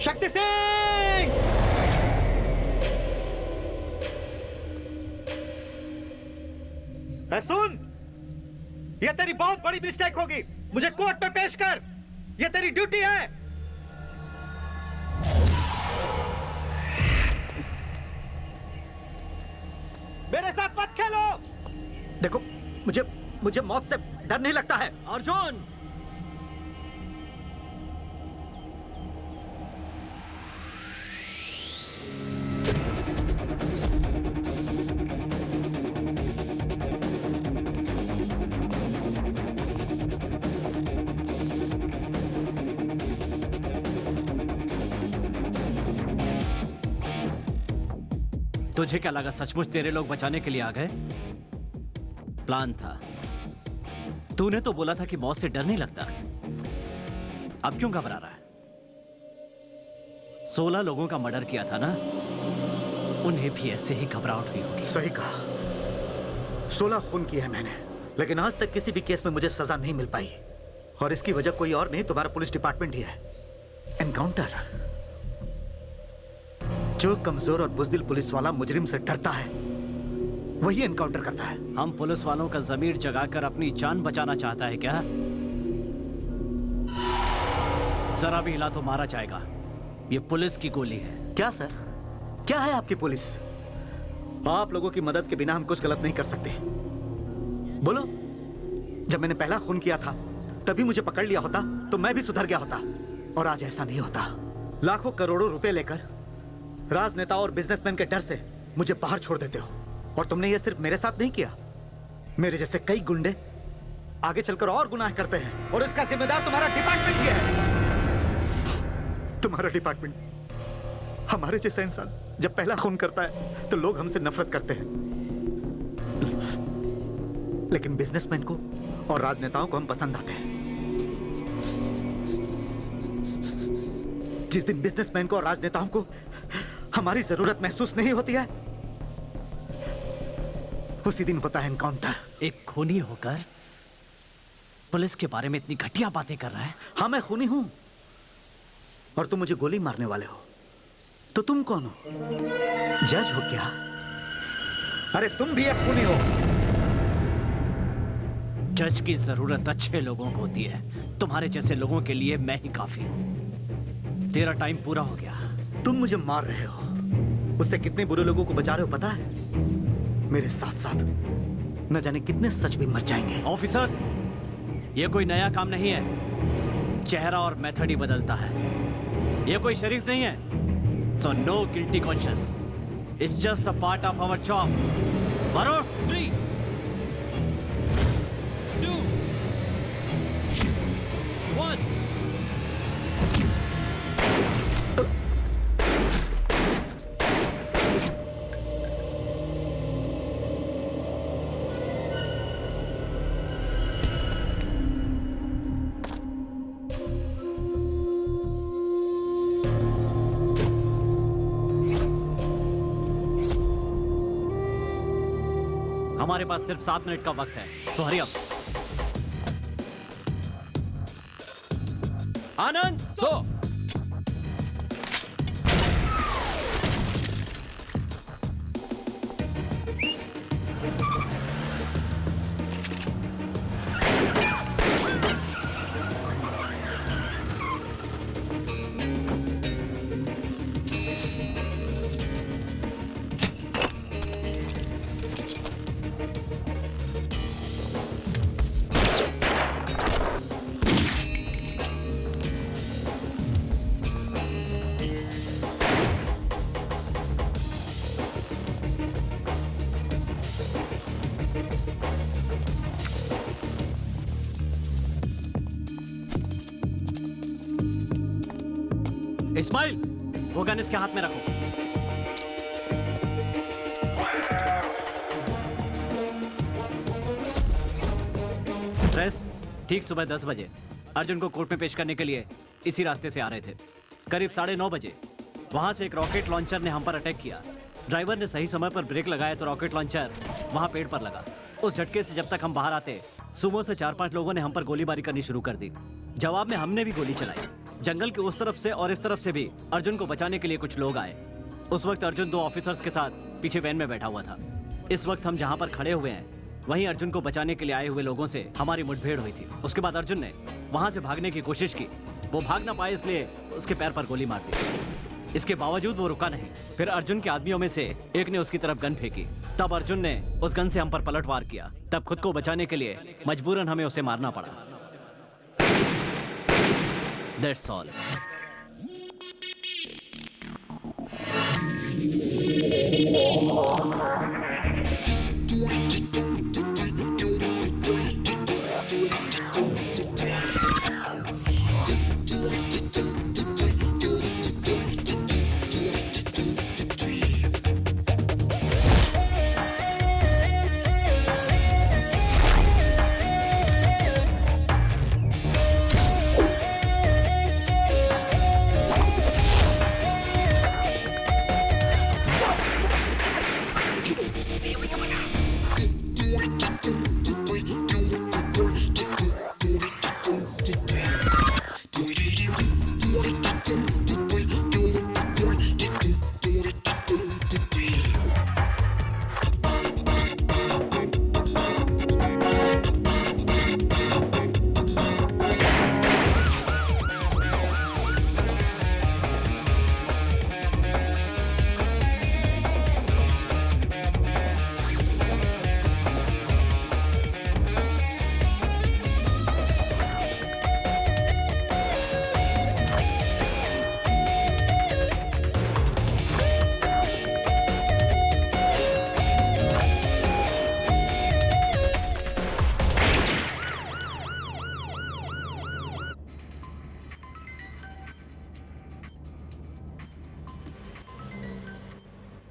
Speaker 3: शक्ति सिंह! सुन, ये तेरी बहुत बड़ी मिस्टेक होगी। मुझे कोर्ट में पेश कर, ये तेरी ड्यूटी है। मेरे साथ मत खेलो।
Speaker 5: देखो, मुझे मौत से डर नहीं लगता है।
Speaker 2: अर्जुन, तुझे क्या लगा सचमुच तेरे लोग बचाने के लिए आ गए? प्लान था। तूने तो बोला था कि मौत से डर नहीं लगता। अब क्यों घबरा रहा है? 16 लोगों का मर्डर किया था ना, उन्हें भी ऐसे ही घबराहट हुई होगी।
Speaker 5: सही कहा, 16 खून किए हैं मैंने, लेकिन आज तक किसी भी केस में मुझे सजा नहीं मिल पाई, और इसकी वजह कोई और नहीं, तुम्हारा पुलिस डिपार्टमेंट ही है। एनकाउंटर। जो कमजोर और बुजदिल पुलिस वाला मुजरिम से डरता है वही एनकाउंटर करता है।
Speaker 2: हम पुलिस वालों का जमीर जगाकर अपनी जान बचाना चाहता है क्या? जरा भी हिला तो मारा जाएगा। ये पुलिस की गोली है।
Speaker 5: क्या सर, क्या है आपकी पुलिस? आप लोगों की मदद के बिना हम कुछ गलत नहीं कर सकते। बोलो, जब मैंने पहला खून किया था तभी मुझे पकड़ लिया होता तो मैं भी सुधर गया होता, और आज ऐसा नहीं होता। लाखों करोड़ों रुपए लेकर राजनेता और बिजनेसमैन के डर से मुझे बाहर छोड़ देते हो, और तुमने ये सिर्फ मेरे साथ नहीं किया, मेरे जैसे कई गुंडे आगे चलकर और गुनाह करते हैं, और इसका जिम्मेदार तुम्हारा डिपार्टमेंट ही है। तुम्हारा डिपार्टमेंट। हमारे जैसा इंसान जब पहला खून करता है तो लोग हमसे नफरत करते हैं, लेकिन बिजनेसमैन को और राजनेताओं को हम पसंद आते हैं। जिस दिन बिजनेसमैन को और राजनेताओं को हमारी जरूरत महसूस नहीं होती है, उसी दिन होता है एनकाउंटर।
Speaker 2: एक खूनी होकर पुलिस के बारे में इतनी घटिया बातें कर रहा है।
Speaker 5: हाँ, मैं खूनी हूं, और तुम मुझे गोली मारने वाले हो। तो तुम कौन हो? जज हो क्या? अरे तुम भी एक खूनी हो।
Speaker 2: जज की जरूरत अच्छे लोगों को होती है। तुम्हारे जैसे लोगों के लिए मैं ही काफी हूं। तेरा टाइम पूरा हो गया।
Speaker 5: तुम मुझे मार रहे हो, उससे कितने बुरे लोगों को बचा रहे हो पता है? मेरे साथ साथ न जाने कितने सच भी मर जाएंगे।
Speaker 2: ऑफिसर्स, ये कोई नया काम नहीं है। चेहरा और मेथड ही बदलता है। ये कोई शरीफ नहीं है। So no guilty conscious. It's just a part of our job. Varun, 3, 2, 1। हमारे पास सिर्फ 7 मिनट का वक्त है, सो हरी अप। आनंद, सो। इस्माइल, वो गन इसके हाथ में रखो। प्रेस, ठीक सुबह 10 बजे अर्जुन को कोर्ट में पेश करने के लिए इसी रास्ते से आ रहे थे। करीब 9:30 बजे वहां से एक रॉकेट लॉन्चर ने हम पर अटैक किया। ड्राइवर ने सही समय पर ब्रेक लगाया तो रॉकेट लॉन्चर वहां पेड़ पर लगा। उस झटके से जब तक हम बाहर आते, सुबह से 4-5 लोगों ने हम पर गोलीबारी करनी शुरू कर दी। जवाब में हमने भी गोली चलाई। जंगल के उस तरफ से और इस तरफ से भी अर्जुन को बचाने के लिए कुछ लोग आए। उस वक्त अर्जुन 2 ऑफिसर्स के साथ पीछे वैन में बैठा हुआ था। इस वक्त हम जहां पर खड़े हुए हैं वहीं अर्जुन को बचाने के लिए आए हुए लोगों से हमारी मुठभेड़ हुई थी। उसके बाद अर्जुन ने वहां से भागने की कोशिश की। वो भाग ना पाए इसलिए उसके पैर पर गोली मार दी। इसके बावजूद वो रुका नहीं। फिर अर्जुन के आदमियों में से एक ने उसकी तरफ गन फेंकी। तब अर्जुन ने उस गन से हम पर पलटवार किया। तब खुद को बचाने के लिए मजबूरन हमें उसे मारना पड़ा। That's all.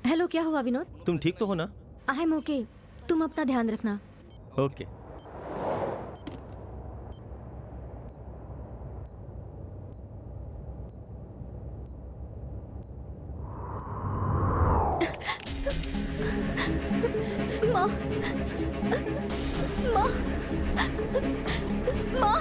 Speaker 10: हेलो, क्या हुआ विनोद?
Speaker 1: तुम ठीक तो हो ना?
Speaker 10: आई एम ओके, तुम अपना ध्यान रखना।
Speaker 1: ओके।
Speaker 4: माँ, माँ, माँ।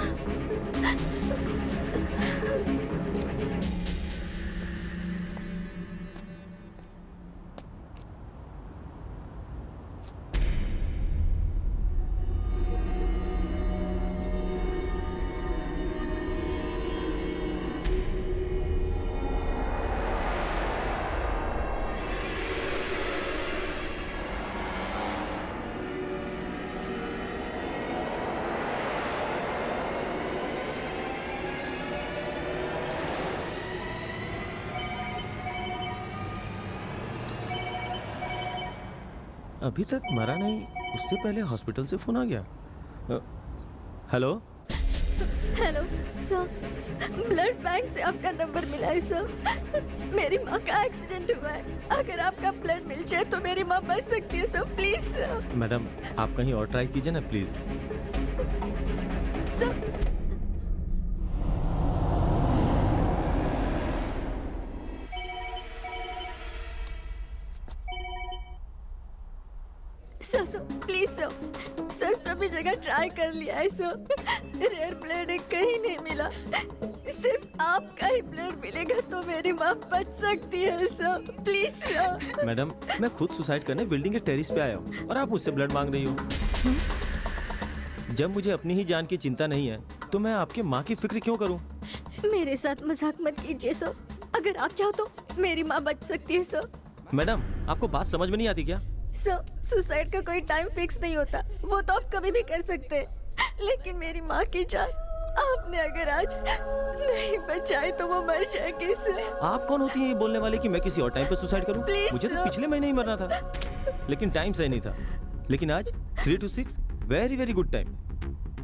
Speaker 1: अभी तक मरा नहीं, उससे पहले हॉस्पिटल से फोन आ गया। Hello
Speaker 4: hello sir, blood bank से आपका नंबर मिला है सर। मेरी माँ का एक्सीडेंट हुआ है, अगर आपका ब्लड मिल जाए तो मेरी माँ बच सकती है सर, प्लीज सर।
Speaker 1: मैडम, आप कहीं और ट्राई कीजिए ना please.
Speaker 4: Sir, sir sir please sir, sir सभी जगह ट्राई कर लिया है सर, रेयर ब्लड कहीं नहीं मिला, सिर्फ आपका ही ब्लड मिलेगा तो मेरी माँ बच सकती है सर, प्लीज सर।
Speaker 1: मैडम, मैं खुद सुसाइड करने बिल्डिंग के टेरेस पे आया हूँ और आप मुझसे ब्लड मांग रही हो। जब मुझे अपनी ही जान की चिंता नहीं है तो मैं आपके माँ की फिक्र क्यों करूँ?
Speaker 4: मेरे साथ मजाक मत कीजिए सर, अगर आप चाहो तो मेरी माँ बच सकती है सर।
Speaker 1: मैडम, आपको बात समझ में नहीं आती क्या?
Speaker 4: सर, सुसाइड का कोई टाइम फिक्स नहीं होता, वो तो आप कभी भी कर सकते हैं, लेकिन मेरी माँ की जान आपने अगर आज नहीं बचाई तो वो मर जाएगी सर।
Speaker 1: आप कौन होती है ये बोलने वाले कि मैं किसी और टाइम पर सुसाइड करूं?
Speaker 4: Please,
Speaker 1: मुझे तो
Speaker 4: sir.
Speaker 1: पिछले महीने ही मरना था, लेकिन टाइम सही नहीं था। लेकिन आज 3 to 6 वेरी गुड टाइम।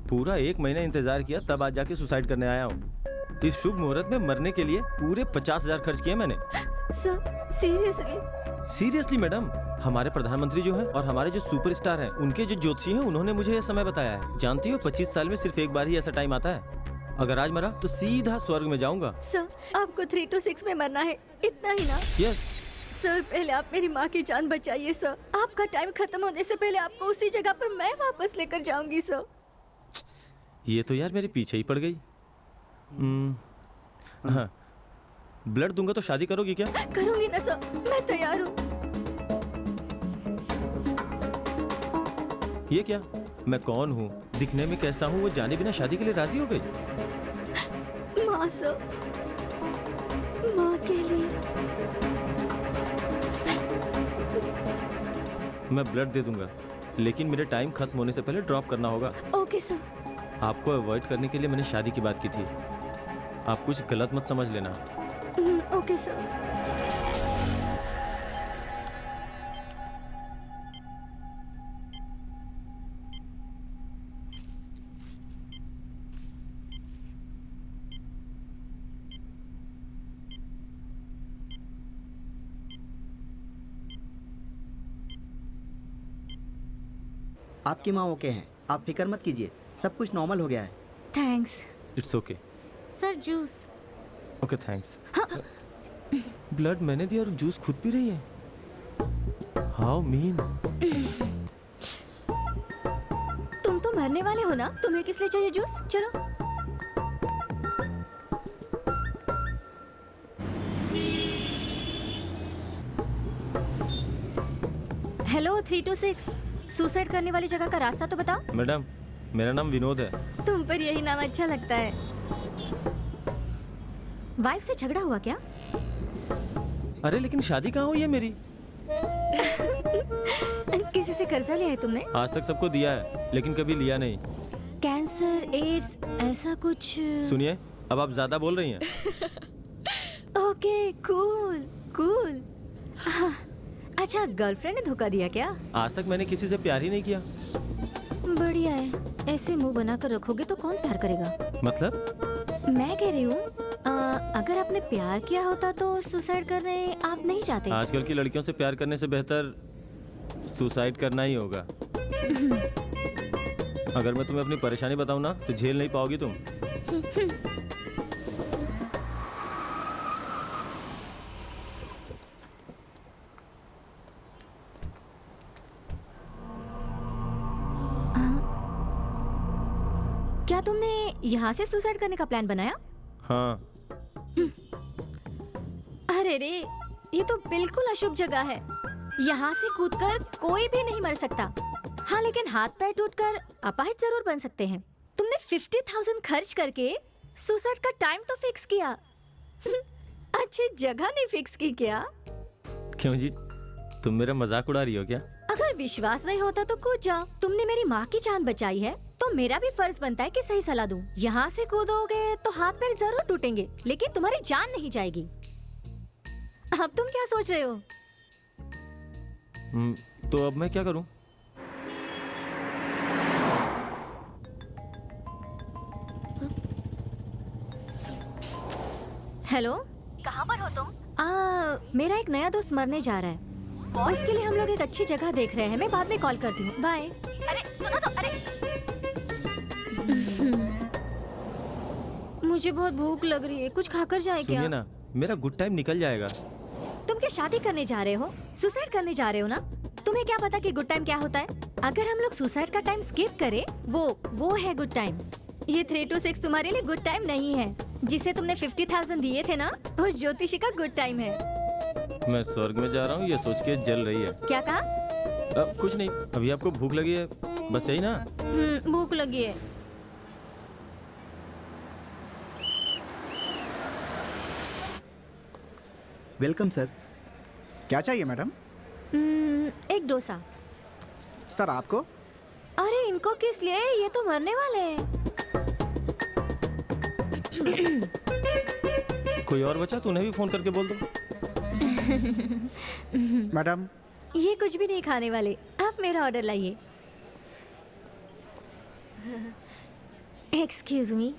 Speaker 1: पूरा 1 महीना इंतजार किया, तब आज जाके सुसाइड करने आया हूँ। इस शुभ मुहूर्त में मरने के लिए पूरे 50,000 खर्च किए मैंने।
Speaker 4: Sir seriously?
Speaker 1: सीरियसली मैडम, हमारे प्रधानमंत्री जो हैं और हमारे जो सुपरस्टार हैं, उनके जो ज्योतिषी हैं, उन्होंने मुझे यह समय बताया है। जानती हो, 25 साल में सिर्फ एक बार ही ऐसा टाइम आता है। अगर आज मरा तो सीधा स्वर्ग में जाऊंगा।
Speaker 4: सर, आपको 3 to 6 में मरना है, इतना ही ना?
Speaker 1: यस।
Speaker 4: सर, पहले आप मेरी माँ की जान बचाइए सर, आपका टाइम खत्म होने से पहले आपको उसी जगह पर मैं वापस लेकर जाऊंगी सर।
Speaker 1: ये तो यार मेरे पीछे ही पड़ गई। हाँ, ब्लड दूंगा तो शादी करोगी क्या?
Speaker 4: करूंगी ना सर, मैं तैयार हूँ।
Speaker 1: ये क्या? मैं कौन हूँ, दिखने में कैसा हूँ, वो जाने बिना शादी के लिए राजी हो गई?
Speaker 4: माँ सर, माँ के लिए।
Speaker 1: मैं ब्लड दे दूंगा, लेकिन मेरे टाइम खत्म होने से पहले ड्रॉप करना होगा।
Speaker 4: Okay sir.
Speaker 1: आपको अवॉइड करने के लिए मैंने शादी की बात की थी, आप कुछ गलत मत समझ लेना।
Speaker 4: Okay sir.
Speaker 8: आपकी माँ ओके हैं, आप फिक्र मत कीजिए, सब कुछ नॉर्मल हो गया है।
Speaker 4: Thanks.
Speaker 1: It's okay.
Speaker 10: Sir juice.
Speaker 1: Okay thanks. Blood मैंने दिया और जूस खुद पी रही है। How mean.
Speaker 4: तुम तो मरने वाले हो ना, तुम्हें किस लिए चाहिए जूस? चलो। हेलो 3 to 6, सुसाइड करने वाली जगह का रास्ता तो बताओ।
Speaker 1: मैडम, मेरा नाम विनोद है।
Speaker 4: तुम पर यही नाम अच्छा लगता है। वाइफ से झगड़ा हुआ क्या?
Speaker 1: अरे लेकिन शादी कहाँ हुई है मेरी?
Speaker 4: किसी से कर्जा लिया है तुमने?
Speaker 1: आज तक सबको दिया है, लेकिन कभी लिया नहीं।
Speaker 4: कैंसर, एड्स, ऐसा कुछ?
Speaker 1: सुनिए, अब आप ज्यादा बोल रही हैं।
Speaker 4: Okay, cool cool. अच्छा, गर्लफ्रेंड ने धोखा दिया क्या?
Speaker 1: आज तक मैंने किसी से प्यार ही नहीं किया।
Speaker 10: बढ़िया है, ऐसे मुंह बनाकर रखोगे तो कौन प्यार करेगा?
Speaker 1: मतलब?
Speaker 10: मैं कह रही हूँ
Speaker 4: अगर आपने प्यार किया होता तो सुसाइड करने आप नहीं चाहते?
Speaker 1: आजकल की लड़कियों से प्यार करने से बेहतर सुसाइड करना ही होगा। अगर मैं तुम्हें अपनी परेशानी बताऊं ना तो झेल नहीं पाओगी तुम।
Speaker 4: क्या तुमने यहाँ से सुसाइड करने का प्लान बनाया?
Speaker 1: हाँ।
Speaker 4: अरे रे, ये तो बिल्कुल अशुभ जगह है। यहाँ से कूदकर कोई भी नहीं मर सकता। हाँ, लेकिन हाथ पैर टूटकर अपाहिज जरूर बन सकते हैं। तुमने 50,000 खर्च करके सुसाइड का टाइम तो फिक्स किया। अच्छी जगह नहीं फिक्स की क्या?
Speaker 1: क्यों जी, तुम मेरा मजाक उड़ा रही हो क्या?
Speaker 4: अगर विश्वास नहीं होता तो कूद जाओ। तुमने मेरी माँ की जान बचाई है तो मेरा भी फर्ज बनता है कि सही सलाह दूं। यहाँ से कूदोगे तो हाथ पैर जरूर टूटेंगे, लेकिन तुम्हारी जान नहीं जाएगी। अब तुम क्या सोच रहे हो?
Speaker 1: तो अब मैं क्या करूं?
Speaker 4: हेलो, कहाँ पर हो तुम? मेरा एक नया दोस्त मरने जा रहा है और इसके लिए हम लोग एक अच्छी जगह देख रहे हैं। मैं बाद में कॉल करती हूँ। बाय। अरे सुनो तो, अरे मुझे बहुत भूख लग रही है, कुछ खाकर जाए क्या?
Speaker 1: सुनिए ना, मेरा गुड टाइम निकल जाएगा।
Speaker 4: तुम क्या शादी करने जा रहे हो? सुसाइड करने जा रहे हो ना? तुम्हें क्या पता कि गुड टाइम क्या होता है? अगर हम लोग सुसाइड का टाइम स्किप करें, वो है गुड टाइम। ये 3 to 6 तुम्हारे लिए गुड टाइम नहीं है। जिसे तुमने 50,000 दिए थे ना, उस ज्योतिषी का गुड टाइम है।
Speaker 1: मैं स्वर्ग में जा रहा हूँ, ये सोच के जल रही है।
Speaker 4: क्या कहा?
Speaker 1: कुछ नहीं, अभी आपको भूख लगी है, बस यही ना?
Speaker 4: भूख लगी है।
Speaker 3: Welcome sir.
Speaker 7: क्या चाहिए मैडम?
Speaker 4: एक डोसा।
Speaker 7: सर आपको?
Speaker 4: अरे इनको किस लिए? ये तो मरने वाले हैं।
Speaker 1: कोई और बचा तो उन्हें भी फोन करके बोल दो।
Speaker 7: मैडम,
Speaker 4: ये कुछ भी नहीं खाने वाले, आप मेरा ऑर्डर लाइए। Excuse me.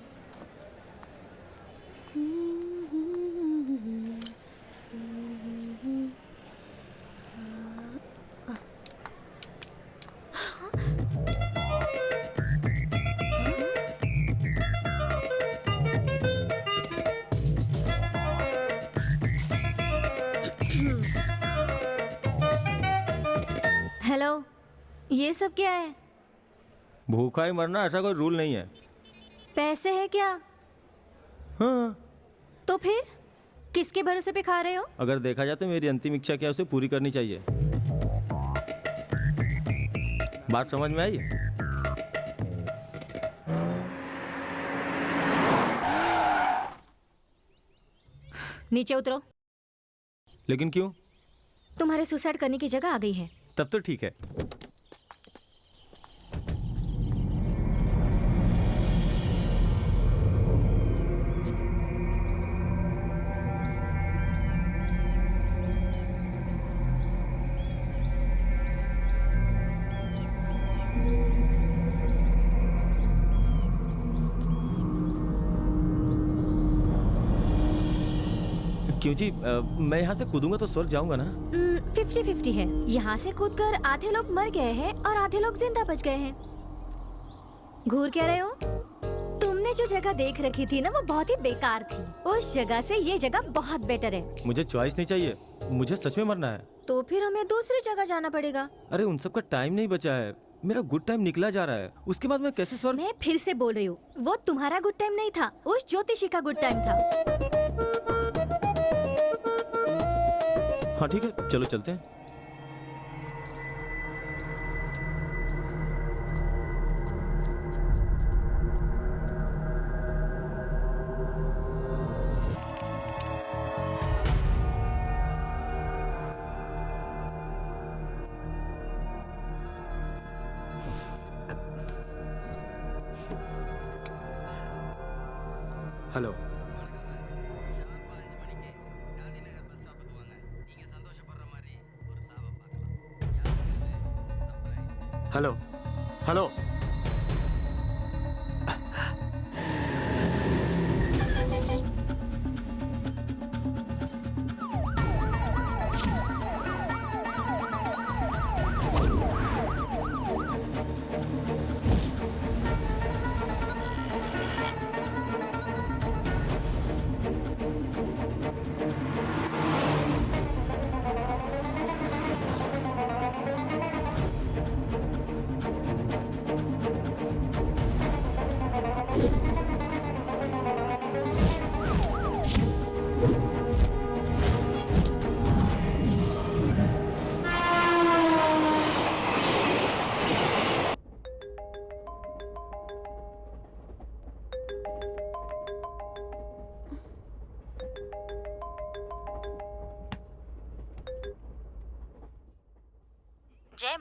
Speaker 4: हेलो, ये सब क्या है?
Speaker 1: भूखा ही मरना ऐसा कोई रूल नहीं है।
Speaker 4: पैसे है क्या?
Speaker 1: हाँ।
Speaker 4: तो फिर किसके भरोसे पे खा रहे हो?
Speaker 1: अगर देखा जाए तो मेरी अंतिम इच्छा क्या है उसे पूरी करनी चाहिए। बात समझ में आई?
Speaker 4: नीचे उतरो।
Speaker 1: लेकिन क्यों?
Speaker 4: तुम्हारे सुसाइड करने की जगह आ गई है।
Speaker 1: तब तो ठीक है। क्यों जी, मैं यहाँ से कूदूंगा तो स्वर्ग जाऊंगा ना?
Speaker 4: 50-50 है। यहाँ से कूदकर आधे लोग मर गए हैं और आधे लोग जिंदा बच गए हैं। घूर क्या रहे हो? तुमने जो जगह देख रखी थी ना, वो बहुत ही बेकार थी। उस जगह से ये जगह बहुत बेटर है।
Speaker 1: मुझे चॉइस नहीं चाहिए, मुझे सच में मरना है।
Speaker 4: तो फिर हमें दूसरी जगह जाना पड़ेगा।
Speaker 1: अरे उन सब का टाइम नहीं बचा है, मेरा गुड टाइम निकला जा रहा है। उसके बाद मैं कैसे स्वर्ग?
Speaker 4: मैं फिर से बोल रही हूँ, वो तुम्हारा गुड टाइम नहीं था, उस ज्योतिषी का गुड टाइम था।
Speaker 1: हाँ ठीक है, चलो चलते हैं।
Speaker 3: हेलो। Hello hello.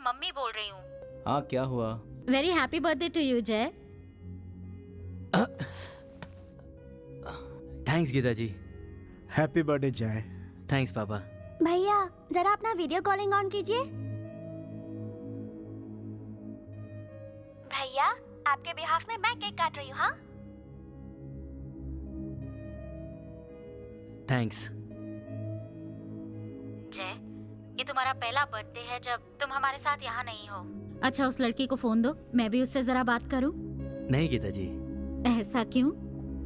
Speaker 6: मम्मी बोल रही हूँ।
Speaker 1: हाँ क्या हुआ?
Speaker 6: Very happy birthday to you Jay.
Speaker 11: Thanks Geeta ji.
Speaker 7: Happy birthday Jay.
Speaker 11: Thanks पापा।
Speaker 4: भैया जरा अपना वीडियो कॉलिंग ऑन कीजिए। भैया आपके बिहाफ में मैं केक काट रही हूँ। हाँ
Speaker 11: थैंक्स।
Speaker 6: जय, ये तुम्हारा पहला बर्थडे है जब तुम हमारे साथ यहाँ नहीं हो।
Speaker 12: अच्छा उस लड़की को फोन दो, मैं भी उससे जरा बात करूं।
Speaker 11: नहीं गीता जी।
Speaker 12: ऐसा क्यों?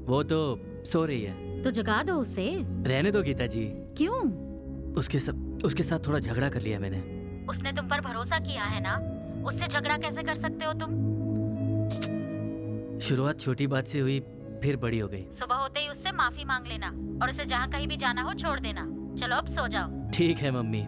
Speaker 11: वो तो सो रही है।
Speaker 12: तो जगा दो उसे।
Speaker 11: रहने दो गीता जी।
Speaker 12: क्यों?
Speaker 11: उसके साथ थोड़ा झगड़ा कर लिया मैंने।
Speaker 6: उसने तुम पर भरोसा किया है ना, उससे झगड़ा कैसे कर सकते हो तुम?
Speaker 11: शुरुआत छोटी बात से हुई, फिर बड़ी हो गई।
Speaker 6: सुबह होते ही उससे माफी मांग लेना और उसे जहाँ कहीं भी जाना हो छोड़ देना। चलो अब सो जाओ।
Speaker 11: ठीक है mummy.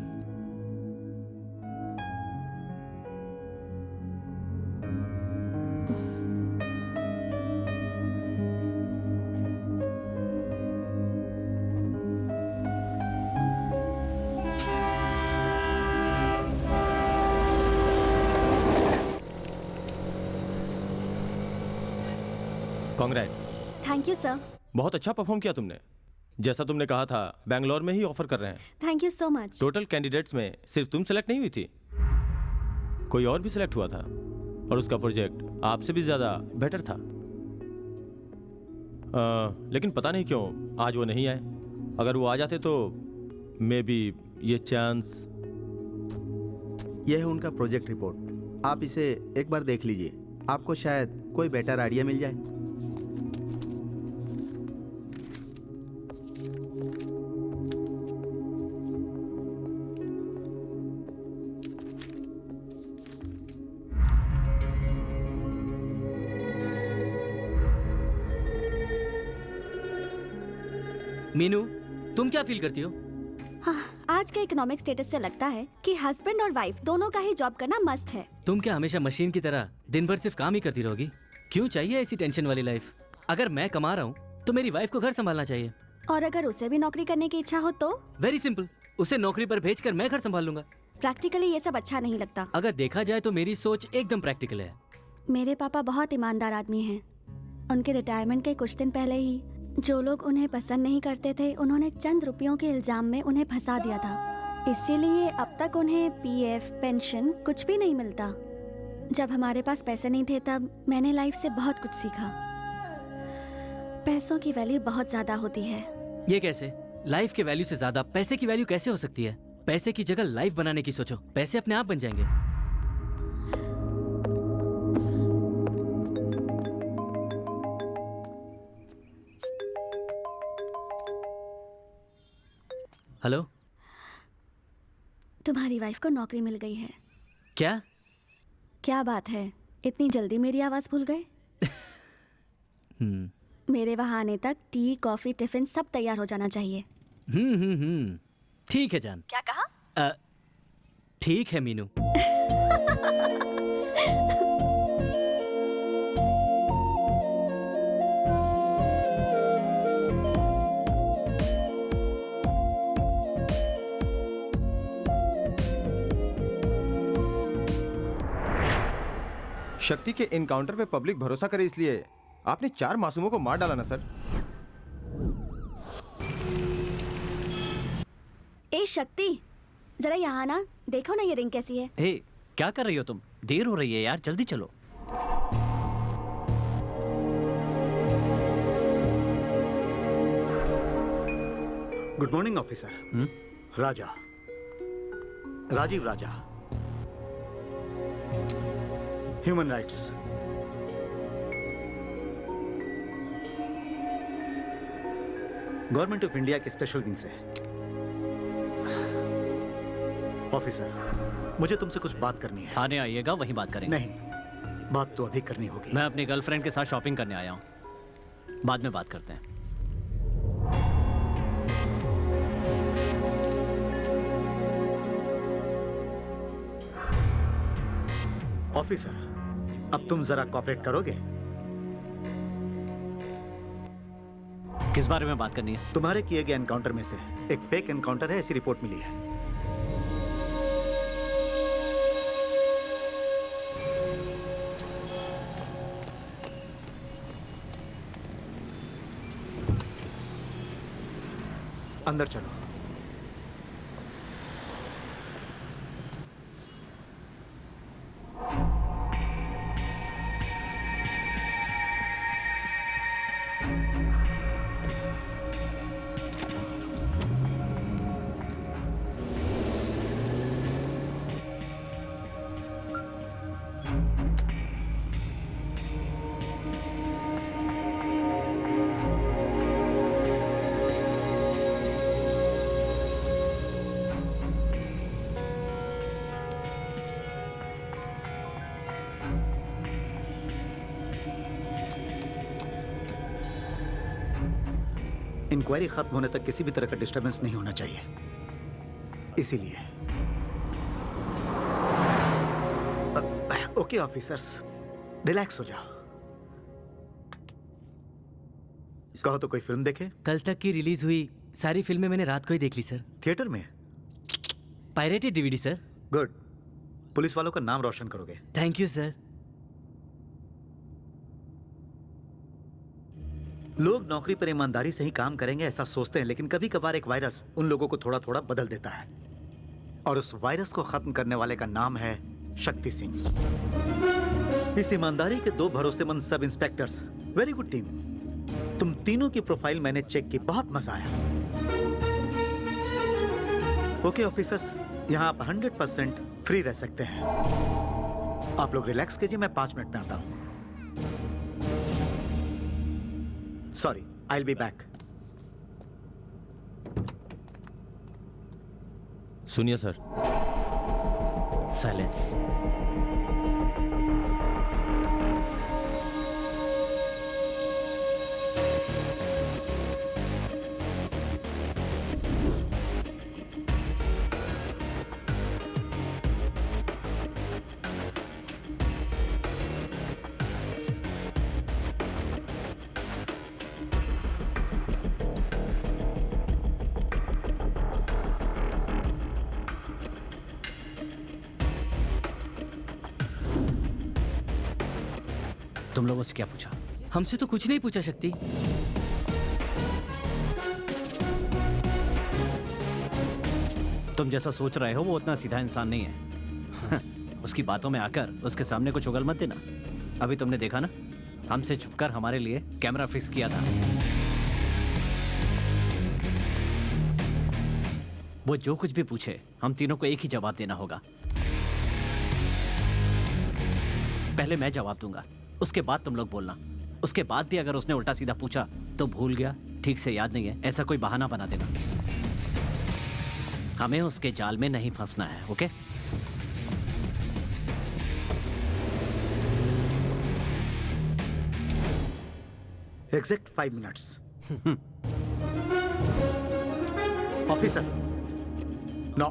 Speaker 1: Congrats.
Speaker 4: Thank you sir.
Speaker 1: बहुत अच्छा परफॉर्म किया तुमने। जैसा तुमने कहा था बैंगलोर में ही ऑफर कर रहे हैं।
Speaker 4: Thank you so much.
Speaker 1: Total candidates में सिर्फ तुम सेलेक्ट नहीं हुई थी, कोई और भी सिलेक्ट हुआ था और उसका प्रोजेक्ट आपसे भी ज्यादा बेटर था। लेकिन पता नहीं क्यों आज वो नहीं आए। अगर वो आ जाते तो मे बी ये चांस।
Speaker 3: यह है उनका प्रोजेक्ट रिपोर्ट, आप इसे एक बार देख लीजिए, आपको शायद कोई बेटर आइडिया मिल जाए।
Speaker 11: मीनू, तुम क्या फील करती हो?
Speaker 4: हाँ, आज के इकोनॉमिक स्टेटस से लगता है कि हस्बैंड और वाइफ दोनों का ही जॉब करना मस्ट है।
Speaker 11: तुम क्या हमेशा मशीन की तरह दिन भर सिर्फ काम ही करती रहोगी? क्यों चाहिए ऐसी टेंशन वाली लाइफ? अगर मैं कमा रहा हूँ तो मेरी वाइफ को घर संभालना चाहिए।
Speaker 4: और अगर उसे भी नौकरी करने की इच्छा हो तो?
Speaker 11: वेरी सिंपल, उसे नौकरी पर भेजकर मैं घर संभाल लूंगा।
Speaker 4: प्रैक्टिकली ये सब अच्छा नहीं लगता।
Speaker 11: अगर देखा जाए तो मेरी सोच एकदम प्रैक्टिकल है।
Speaker 4: मेरे पापा बहुत ईमानदार आदमी हैं। उनके रिटायरमेंट के कुछ दिन पहले ही जो लोग उन्हें पसंद नहीं करते थे, उन्होंने चंद रुपयों के इल्जाम में उन्हें फंसा दिया था। इसीलिए अब तक उन्हें पीएफ, पेंशन कुछ भी नहीं मिलता। जब हमारे पास पैसे नहीं थे तब मैंने लाइफ से बहुत कुछ सीखा। पैसों की वैल्यू बहुत ज्यादा होती है।
Speaker 11: ये कैसे? लाइफ के वैल्यू से ज्यादा पैसे की वैल्यू कैसे हो सकती है? पैसे की जगह लाइफ बनाने की सोचो, पैसे अपने आप बन जाएंगे। हेलो,
Speaker 4: तुम्हारी वाइफ को नौकरी मिल गई है।
Speaker 11: क्या?
Speaker 4: क्या बात है, इतनी जल्दी मेरी आवाज भूल गए? मेरे वहां आने तक टी, कॉफी, टिफिन सब तैयार हो जाना चाहिए।
Speaker 11: ठीक है जान।
Speaker 4: क्या कहा?
Speaker 11: ठीक है मीनू।
Speaker 1: शक्ति के इनकाउंटर पे पब्लिक भरोसा करे इसलिए आपने 4 मासूमों को मार डाला ना सर।
Speaker 4: ए शक्ति, जरा यहाँ ना, देखो ना ये रिंग कैसी है।
Speaker 2: हे, क्या कर रही हो तुम? देर हो रही है यार, जल्दी चलो।
Speaker 5: Good morning officer. Raja, Rajeev Raja, human rights. Government of India के स्पेशल विंग से। ऑफिसर, मुझे तुमसे कुछ बात करनी है।
Speaker 2: थाने आइएगा, वहीं बात करेंगे।
Speaker 5: नहीं, बात तो अभी करनी होगी।
Speaker 2: मैं अपनी गर्लफ्रेंड के साथ शॉपिंग करने आया हूँ, बाद में बात करते हैं।
Speaker 5: ऑफिसर, अब तुम जरा कॉपरेट करोगे?
Speaker 2: किस बारे में बात करनी है?
Speaker 5: तुम्हारे किए गए एनकाउंटर में से एक फेक एनकाउंटर है, ऐसी रिपोर्ट मिली है। अंदर चलो। इंक्वायरी खत्म होने तक किसी भी तरह का डिस्टरबेंस नहीं होना चाहिए, इसीलिए। ओके ऑफिसर्स, रिलैक्स हो जाओ। कहो तो कोई फिल्म देखे?
Speaker 11: कल तक की रिलीज हुई सारी फिल्में मैंने रात को ही देख ली सर।
Speaker 5: थिएटर में?
Speaker 11: Pirated DVD sir.
Speaker 5: Good, police वालों का नाम रोशन करोगे।
Speaker 11: Thank you sir.
Speaker 5: लोग नौकरी पर ईमानदारी से ही काम करेंगे ऐसा सोचते हैं, लेकिन कभी कभार एक वायरस उन लोगों को थोड़ा थोड़ा बदल देता है, और उस वायरस को खत्म करने वाले का नाम है शक्ति सिंह। इस ईमानदारी के दो भरोसेमंद सब इंस्पेक्टर्स। वेरी गुड टीम, तुम तीनों की प्रोफाइल मैंने चेक की, बहुत मजा आया। ओके ऑफिसर्स, यहां आप 100% फ्री रह सकते हैं। आप लोग रिलैक्स कीजिए, मैं 5 मिनट में आता हूं। Sorry, I'll be back.
Speaker 1: सुनिए सर।
Speaker 2: साइलेंस। तुम लोगों से क्या पूछा?
Speaker 11: हमसे तो कुछ नहीं पूछा शक्ति।
Speaker 2: तुम जैसा सोच रहे हो वो उतना सीधा इंसान नहीं है। उसकी बातों में आकर उसके सामने कुछ उगल मत देना। अभी तुमने देखा ना, हमसे छुपकर हमारे लिए कैमरा फिक्स किया था। वो जो कुछ भी पूछे हम तीनों को एक ही जवाब देना होगा। पहले मैं जवाब दूंगा, उसके बाद तुम लोग बोलना। उसके बाद भी अगर उसने उल्टा सीधा पूछा तो भूल गया, ठीक से याद नहीं है, ऐसा कोई बहाना बना देना। हमें उसके जाल में नहीं फंसना है, okay?
Speaker 5: Exact 5 minutes. Officer. No.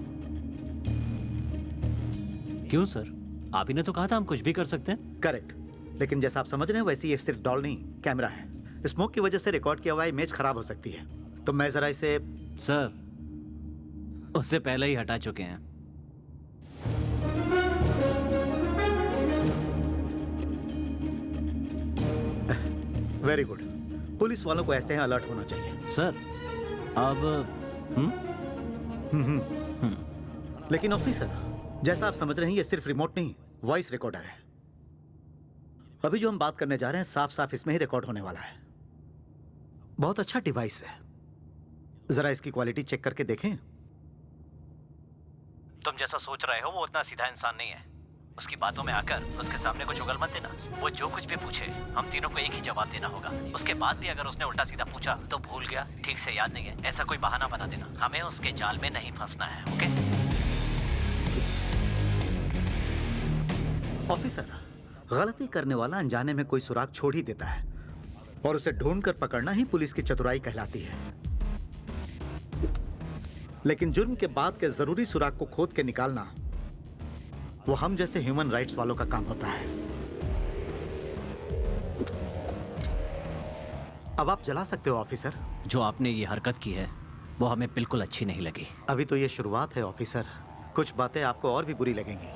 Speaker 2: क्यों सर? आप ही ने तो कहा था हम कुछ भी कर सकते हैं।
Speaker 5: करेक्ट, लेकिन जैसा आप समझ रहे हैं वैसे ये सिर्फ डॉल नहीं, कैमरा है। स्मोक की वजह से रिकॉर्ड किया हुआ इमेज खराब हो सकती है, तो मैं जरा इसे।
Speaker 2: सर, उससे पहले ही हटा चुके हैं।
Speaker 5: वेरी गुड, पुलिस वालों को ऐसे ही अलर्ट होना चाहिए।
Speaker 2: सर, अब
Speaker 5: लेकिन ऑफिसर, जैसा आप समझ रहे हैं ये सिर्फ रिमोट नहीं, वॉइस रिकॉर्डर है। अभी जो हम बात करने जा रहे हैं साफ साफ इसमें ही रिकॉर्ड होने वाला है। बहुत अच्छा डिवाइस है, जरा इसकी क्वालिटी चेक करके देखें।
Speaker 2: तुम जैसा सोच रहे हो वो उतना सीधा इंसान नहीं है। उसकी बातों में आकर उसके सामने कुछ उगल मत देना। वो जो कुछ भी पूछे हम तीनों को एक ही जवाब देना होगा। उसके बाद भी अगर उसने उल्टा सीधा पूछा तो भूल गया, ठीक से याद नहीं है, ऐसा कोई बहाना बना देना। हमें उसके जाल में नहीं फंसना है, ओके?
Speaker 5: ऑफिसर, गलती करने वाला अनजाने में कोई सुराग छोड़ ही देता है, और उसे ढूंढकर पकड़ना ही पुलिस की चतुराई कहलाती है। लेकिन जुर्म के बाद के जरूरी सुराग को खोद के निकालना वो हम जैसे ह्यूमन राइट्स वालों का काम होता है। अब आप जला सकते हो ऑफिसर।
Speaker 2: जो आपने ये हरकत की है वो हमें बिल्कुल अच्छी नहीं लगी।
Speaker 5: अभी तो ये शुरुआत है ऑफिसर, कुछ बातें आपको और भी बुरी लगेंगी।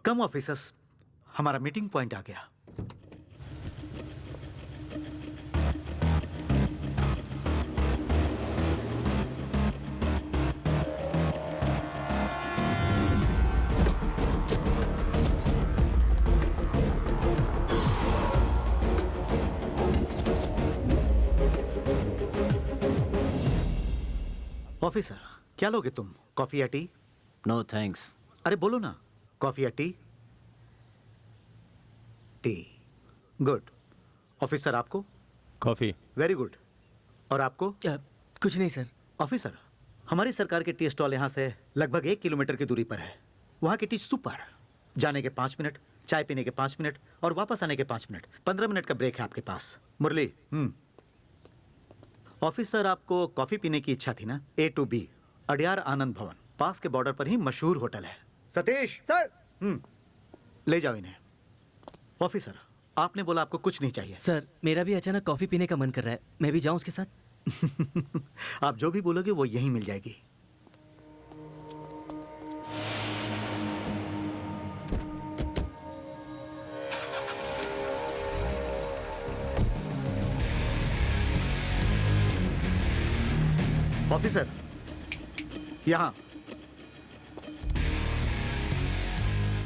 Speaker 5: कम ऑफिसर्स, हमारा मीटिंग पॉइंट आ गया। ऑफिसर, क्या लोगे तुम? कॉफी या टी?
Speaker 2: No thanks.
Speaker 5: अरे बोलो ना, कॉफी या टी? टी। गुड। ऑफिसर आपको?
Speaker 1: कॉफी।
Speaker 5: Very good. और आपको?
Speaker 11: कुछ नहीं सर।
Speaker 5: ऑफिसर, हमारी सरकार के टी स्टॉल यहाँ से लगभग 1 किलोमीटर की दूरी पर है। वहाँ की टी सुपर। जाने के 5 मिनट, चाय पीने के 5 मिनट और वापस आने के 5 मिनट, 15 मिनट का ब्रेक है आपके पास। मुरली। ऑफिसर, आपको कॉफी पीने की इच्छा थी ना? A to B, अडियार आनंद भवन, पास के बॉर्डर पर ही मशहूर होटल है। सतीश
Speaker 8: सर।
Speaker 5: ले जाओ इन्हें। ऑफिसर, आपने बोला आपको कुछ नहीं चाहिए।
Speaker 11: सर, मेरा भी अचानक कॉफी पीने का मन कर रहा है, मैं भी जाऊं उसके साथ?
Speaker 5: आप जो भी बोलोगे वो यहीं मिल जाएगी। ऑफिसर, यहां।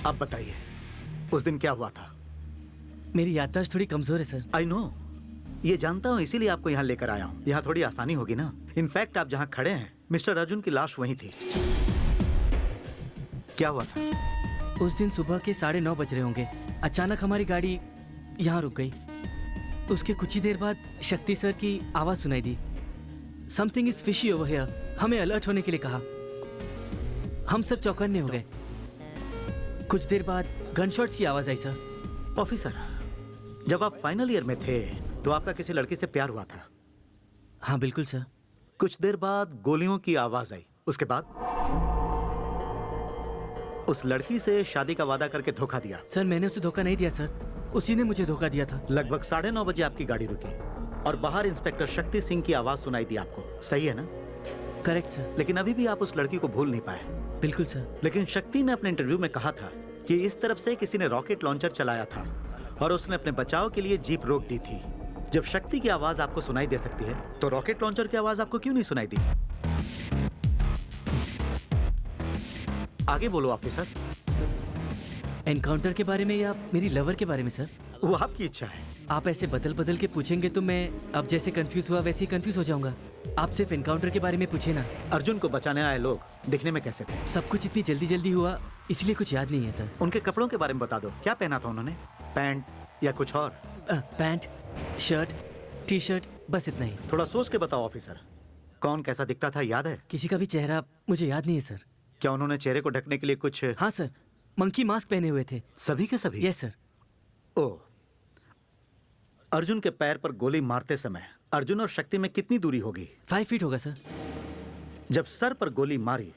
Speaker 5: अब बताइए, उस दिन क्या हुआ था?
Speaker 11: मेरी याददाश्त थोड़ी कमजोर है सर।
Speaker 5: आई नो, ये जानता हूं, इसीलिए आपको यहाँ लेकर आया हूं। यहाँ थोड़ी आसानी होगी ना। इनफैक्ट आप जहाँ खड़े हैं, मिस्टर अर्जुन की लाश वहीं थी। क्या हुआ था?
Speaker 11: उस दिन सुबह के 9:30 बज रहे होंगे, अचानक हमारी गाड़ी यहाँ रुक गई। उसके कुछ ही देर बाद शक्ति सर की आवाज सुनाई दी, something is fishy over here. हमें अलर्ट होने के लिए कहा। हम सब चौकन्ने हो गए। कुछ देर बाद गनशॉट्स की आवाज आई सर।
Speaker 5: ऑफिसर, जब आप फाइनल ईयर में थे तो आपका किसी लड़की से प्यार हुआ था?
Speaker 11: हाँ बिल्कुल सर।
Speaker 5: कुछ देर बाद गोलियों की आवाज आई, उसके बाद उस लड़की से शादी का वादा करके धोखा दिया।
Speaker 11: सर, मैंने उसे धोखा नहीं दिया सर, उसी ने मुझे धोखा दिया था।
Speaker 5: लगभग 9:30 बजे आपकी गाड़ी रुकी और बाहर इंस्पेक्टर शक्ति सिंह की आवाज सुनाई दी आपको, सही है ना?
Speaker 11: Correct sir.
Speaker 5: लेकिन अभी भी आप उस लड़की को भूल नहीं पाए।
Speaker 11: बिल्कुल सर।
Speaker 5: लेकिन शक्ति ने अपने इंटरव्यू में कहा था कि इस तरफ से किसी ने रॉकेट लॉन्चर चलाया था और उसने अपने बचाव के लिए जीप रोक दी थी। जब शक्ति की आवाज आपको सुनाई दे सकती है तो रॉकेट लॉन्चर की आवाज आपको क्यों नहीं सुनाई दी? आगे बोलो ऑफिसर।
Speaker 11: एनकाउंटर के बारे में या मेरी लवर के बारे में सर?
Speaker 5: वो आपकी इच्छा है।
Speaker 11: आप ऐसे बदल बदल के पूछेंगे तो मैं अब जैसे कंफ्यूज हुआ वैसे ही कंफ्यूज हो जाऊंगा। आप सिर्फ एनकाउंटर के बारे में पूछे ना।
Speaker 5: अर्जुन को बचाने आए लोग दिखने में कैसे थे?
Speaker 11: सब कुछ इतनी जल्दी जल्दी हुआ इसलिए कुछ याद नहीं है सर।
Speaker 5: उनके कपड़ों के बारे में बता दो, क्या पहना था उन्होंने? पैंट या कुछ और?
Speaker 11: पैंट, शर्ट, टी शर्ट, बस इतना ही।
Speaker 5: थोड़ा सोच के बताओ ऑफिसर, कौन कैसा दिखता था, याद है?
Speaker 11: किसी का भी चेहरा मुझे याद नहीं है सर।
Speaker 5: क्या उन्होंने चेहरे को ढकने के लिए कुछ?
Speaker 11: हाँ सर, मंकी मास्क पहने हुए थे।
Speaker 5: सभी के सभी?
Speaker 11: Yes sir.
Speaker 5: ओह, अर्जुन के पैर पर गोली मारते समय अर्जुन और शक्ति में कितनी दूरी होगी?
Speaker 11: 5 फीट होगा सर।
Speaker 5: जब सर पर गोली मारी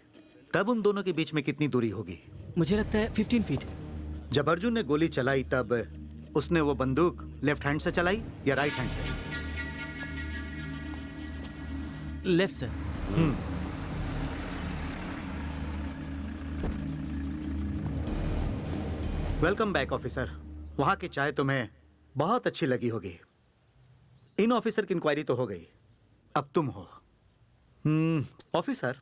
Speaker 5: तब उन दोनों के बीच में कितनी दूरी होगी?
Speaker 11: मुझे लगता है 15 फीट।
Speaker 5: जब अर्जुन ने गोली चलाई तब उसने वो बंदूक लेफ्ट हैंड से चलाई या राइट हैंड से?
Speaker 11: Left sir.
Speaker 5: Welcome back officer. वहां की चाय तुम्हें बहुत अच्छी लगी होगी। इन ऑफिसर की इंक्वायरी तो हो गई, अब तुम हो। ऑफिसर,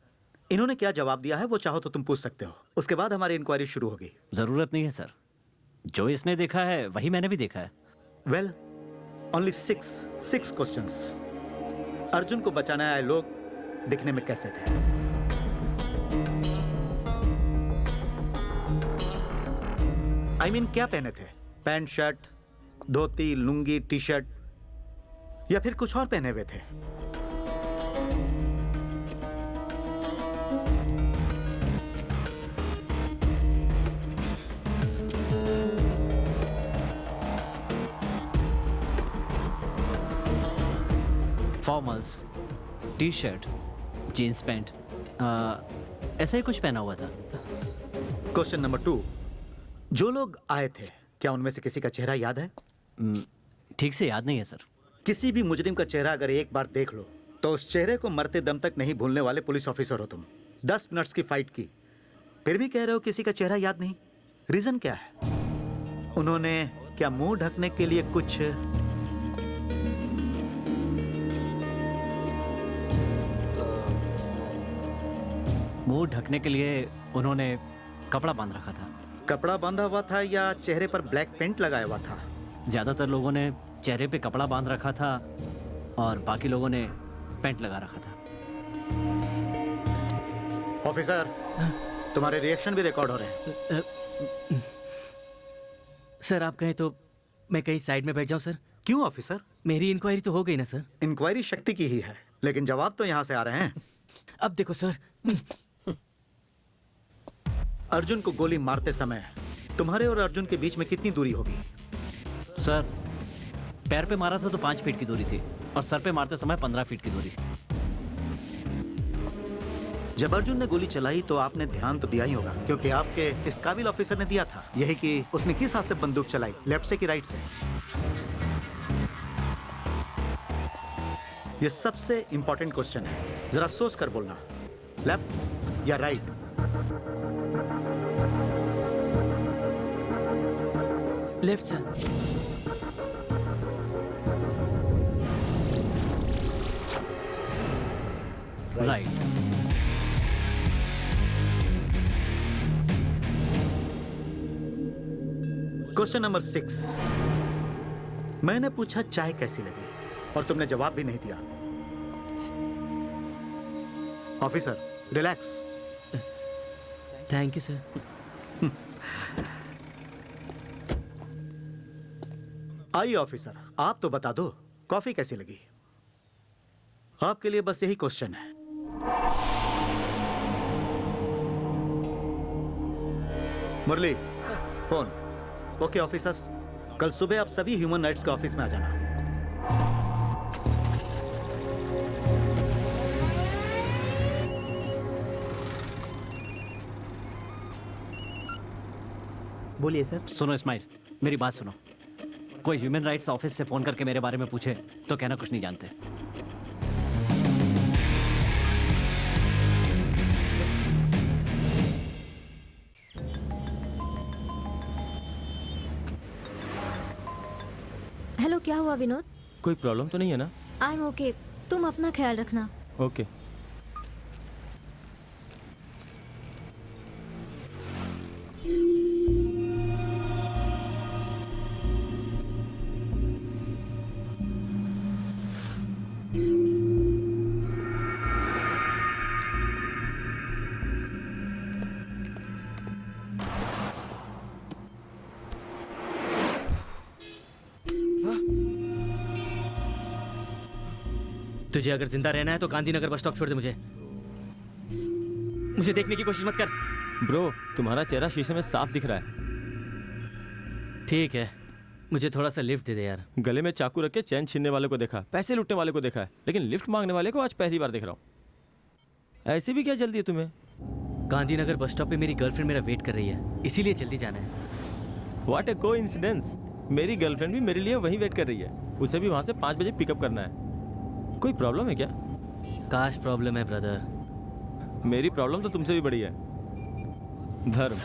Speaker 5: इन्होंने क्या जवाब दिया है वो चाहो तो तुम पूछ सकते हो, उसके बाद हमारी इंक्वायरी शुरू होगी।
Speaker 2: जरूरत नहीं है सर, जो इसने देखा है वही मैंने भी देखा है।
Speaker 5: Well, only 6 questions. अर्जुन को बचाने आए लोग दिखने में कैसे थे? I mean, क्या पहने थे? Pant, shirt, dhoti, lungi, T shirt या फिर कुछ और पहने हुए थे?
Speaker 2: Formals, T shirt, jeans pant, ऐसा ही कुछ पहना हुआ था।
Speaker 5: क्वेश्चन नंबर 2, जो लोग आए थे क्या उनमें से किसी का चेहरा याद है?
Speaker 2: ठीक से याद नहीं है सर।
Speaker 5: किसी भी मुजरिम का चेहरा अगर एक बार देख लो तो उस चेहरे को मरते दम तक नहीं भूलने वाले पुलिस ऑफिसर हो तुम। 10 मिनट्स की फाइट की, फिर भी कह रहे हो किसी का चेहरा याद नहीं? रीजन क्या है? उन्होंने क्या मुंह ढकने के लिए कुछ
Speaker 2: मुंह ढकने के लिए उन्होंने कपड़ा बांध रखा था।
Speaker 5: कपड़ा बांधा हुआ था या चेहरे पर ब्लैक पेंट लगाया हुआ था?
Speaker 2: ज्यादातर लोगों ने चेहरे पे कपड़ा बांध रखा था और बाकी लोगों ने पेंट लगा रखा था।
Speaker 5: ऑफिसर, तुम्हारे रिएक्शन भी रिकॉर्ड हो रहे हैं।
Speaker 11: सर आप कहें तो मैं कहीं साइड में बैठ जाऊं सर?
Speaker 5: क्यों ऑफिसर?
Speaker 11: मेरी इंक्वायरी तो हो गई ना सर?
Speaker 5: इंक्वायरी शक्ति की ही है, लेकिन जवाब तो यहाँ से आ रहे हैं।
Speaker 11: अब देखो सर,
Speaker 5: अर्जुन को गोली मारते समय तुम्हारे और अर्जुन के बीच में कितनी दूरी होगी?
Speaker 2: सर पैर पे मारा था तो 5 फीट की दूरी थी और सर पे मारते समय 15 फीट की दूरी।
Speaker 5: जब अर्जुन ने गोली चलाई तो आपने ध्यान तो दिया ही होगा, क्योंकि आपके इस काबिल ऑफिसर ने दिया था यही कि उसने किस हाथ से बंदूक चलाई, लेफ्ट से कि राइट से? ये सबसे इंपॉर्टेंट क्वेश्चन है, जरा सोच कर बोलना, लेफ्ट या right?
Speaker 11: Left sir.
Speaker 2: Right.
Speaker 5: Question number 6, मैंने पूछा चाय कैसी लगी और तुमने जवाब भी नहीं दिया। Officer relax.
Speaker 11: Thank you sir.
Speaker 5: आइए ऑफिसर, आप तो बता दो कॉफी कैसी लगी? आपके लिए बस यही क्वेश्चन है। मुरली फोन। ओके ऑफिसर्स, कल सुबह आप सभी ह्यूमन राइट्स के ऑफिस में आ जाना।
Speaker 8: बोलिए सर।
Speaker 2: सुनो इस्माइल, मेरी बात सुनो। कोई ह्यूमन राइट्स ऑफिस से फोन करके मेरे बारे में पूछे तो कहना कुछ नहीं जानते।
Speaker 10: हेलो, क्या हुआ विनोद?
Speaker 1: कोई प्रॉब्लम तो नहीं है ना?
Speaker 10: आई एम ओके, तुम अपना ख्याल रखना।
Speaker 1: ओके।
Speaker 11: तुझे अगर जिंदा रहना है तो गांधीनगर बस स्टॉप छोड़ दे। मुझे देखने की कोशिश मत कर।
Speaker 1: ब्रो, तुम्हारा चेहरा शीशे में साफ दिख रहा है।
Speaker 11: ठीक है, मुझे थोड़ा सा लिफ्ट दे दे यार।
Speaker 1: गले में चाकू रख के चैन छीनने वाले को देखा, पैसे लूटने वाले को देखा है, लेकिन लिफ्ट मांगने वाले को आज पहली बार देख रहा हूँ। ऐसी भी क्या जल्दी है तुम्हें?
Speaker 11: गांधीनगर बस स्टॉप पे मेरी गर्लफ्रेंड मेरा वेट कर रही है, इसीलिए जल्दी जाना है।
Speaker 1: What A coincidence. मेरी गर्लफ्रेंड भी मेरे लिए वहीं वेट कर रही है, उसे भी वहाँ से 5 बजे पिकअप करना है। कोई प्रॉब्लम है क्या?
Speaker 11: काश प्रॉब्लम है ब्रदर।
Speaker 1: मेरी प्रॉब्लम तो तुमसे भी बड़ी है। धर्म।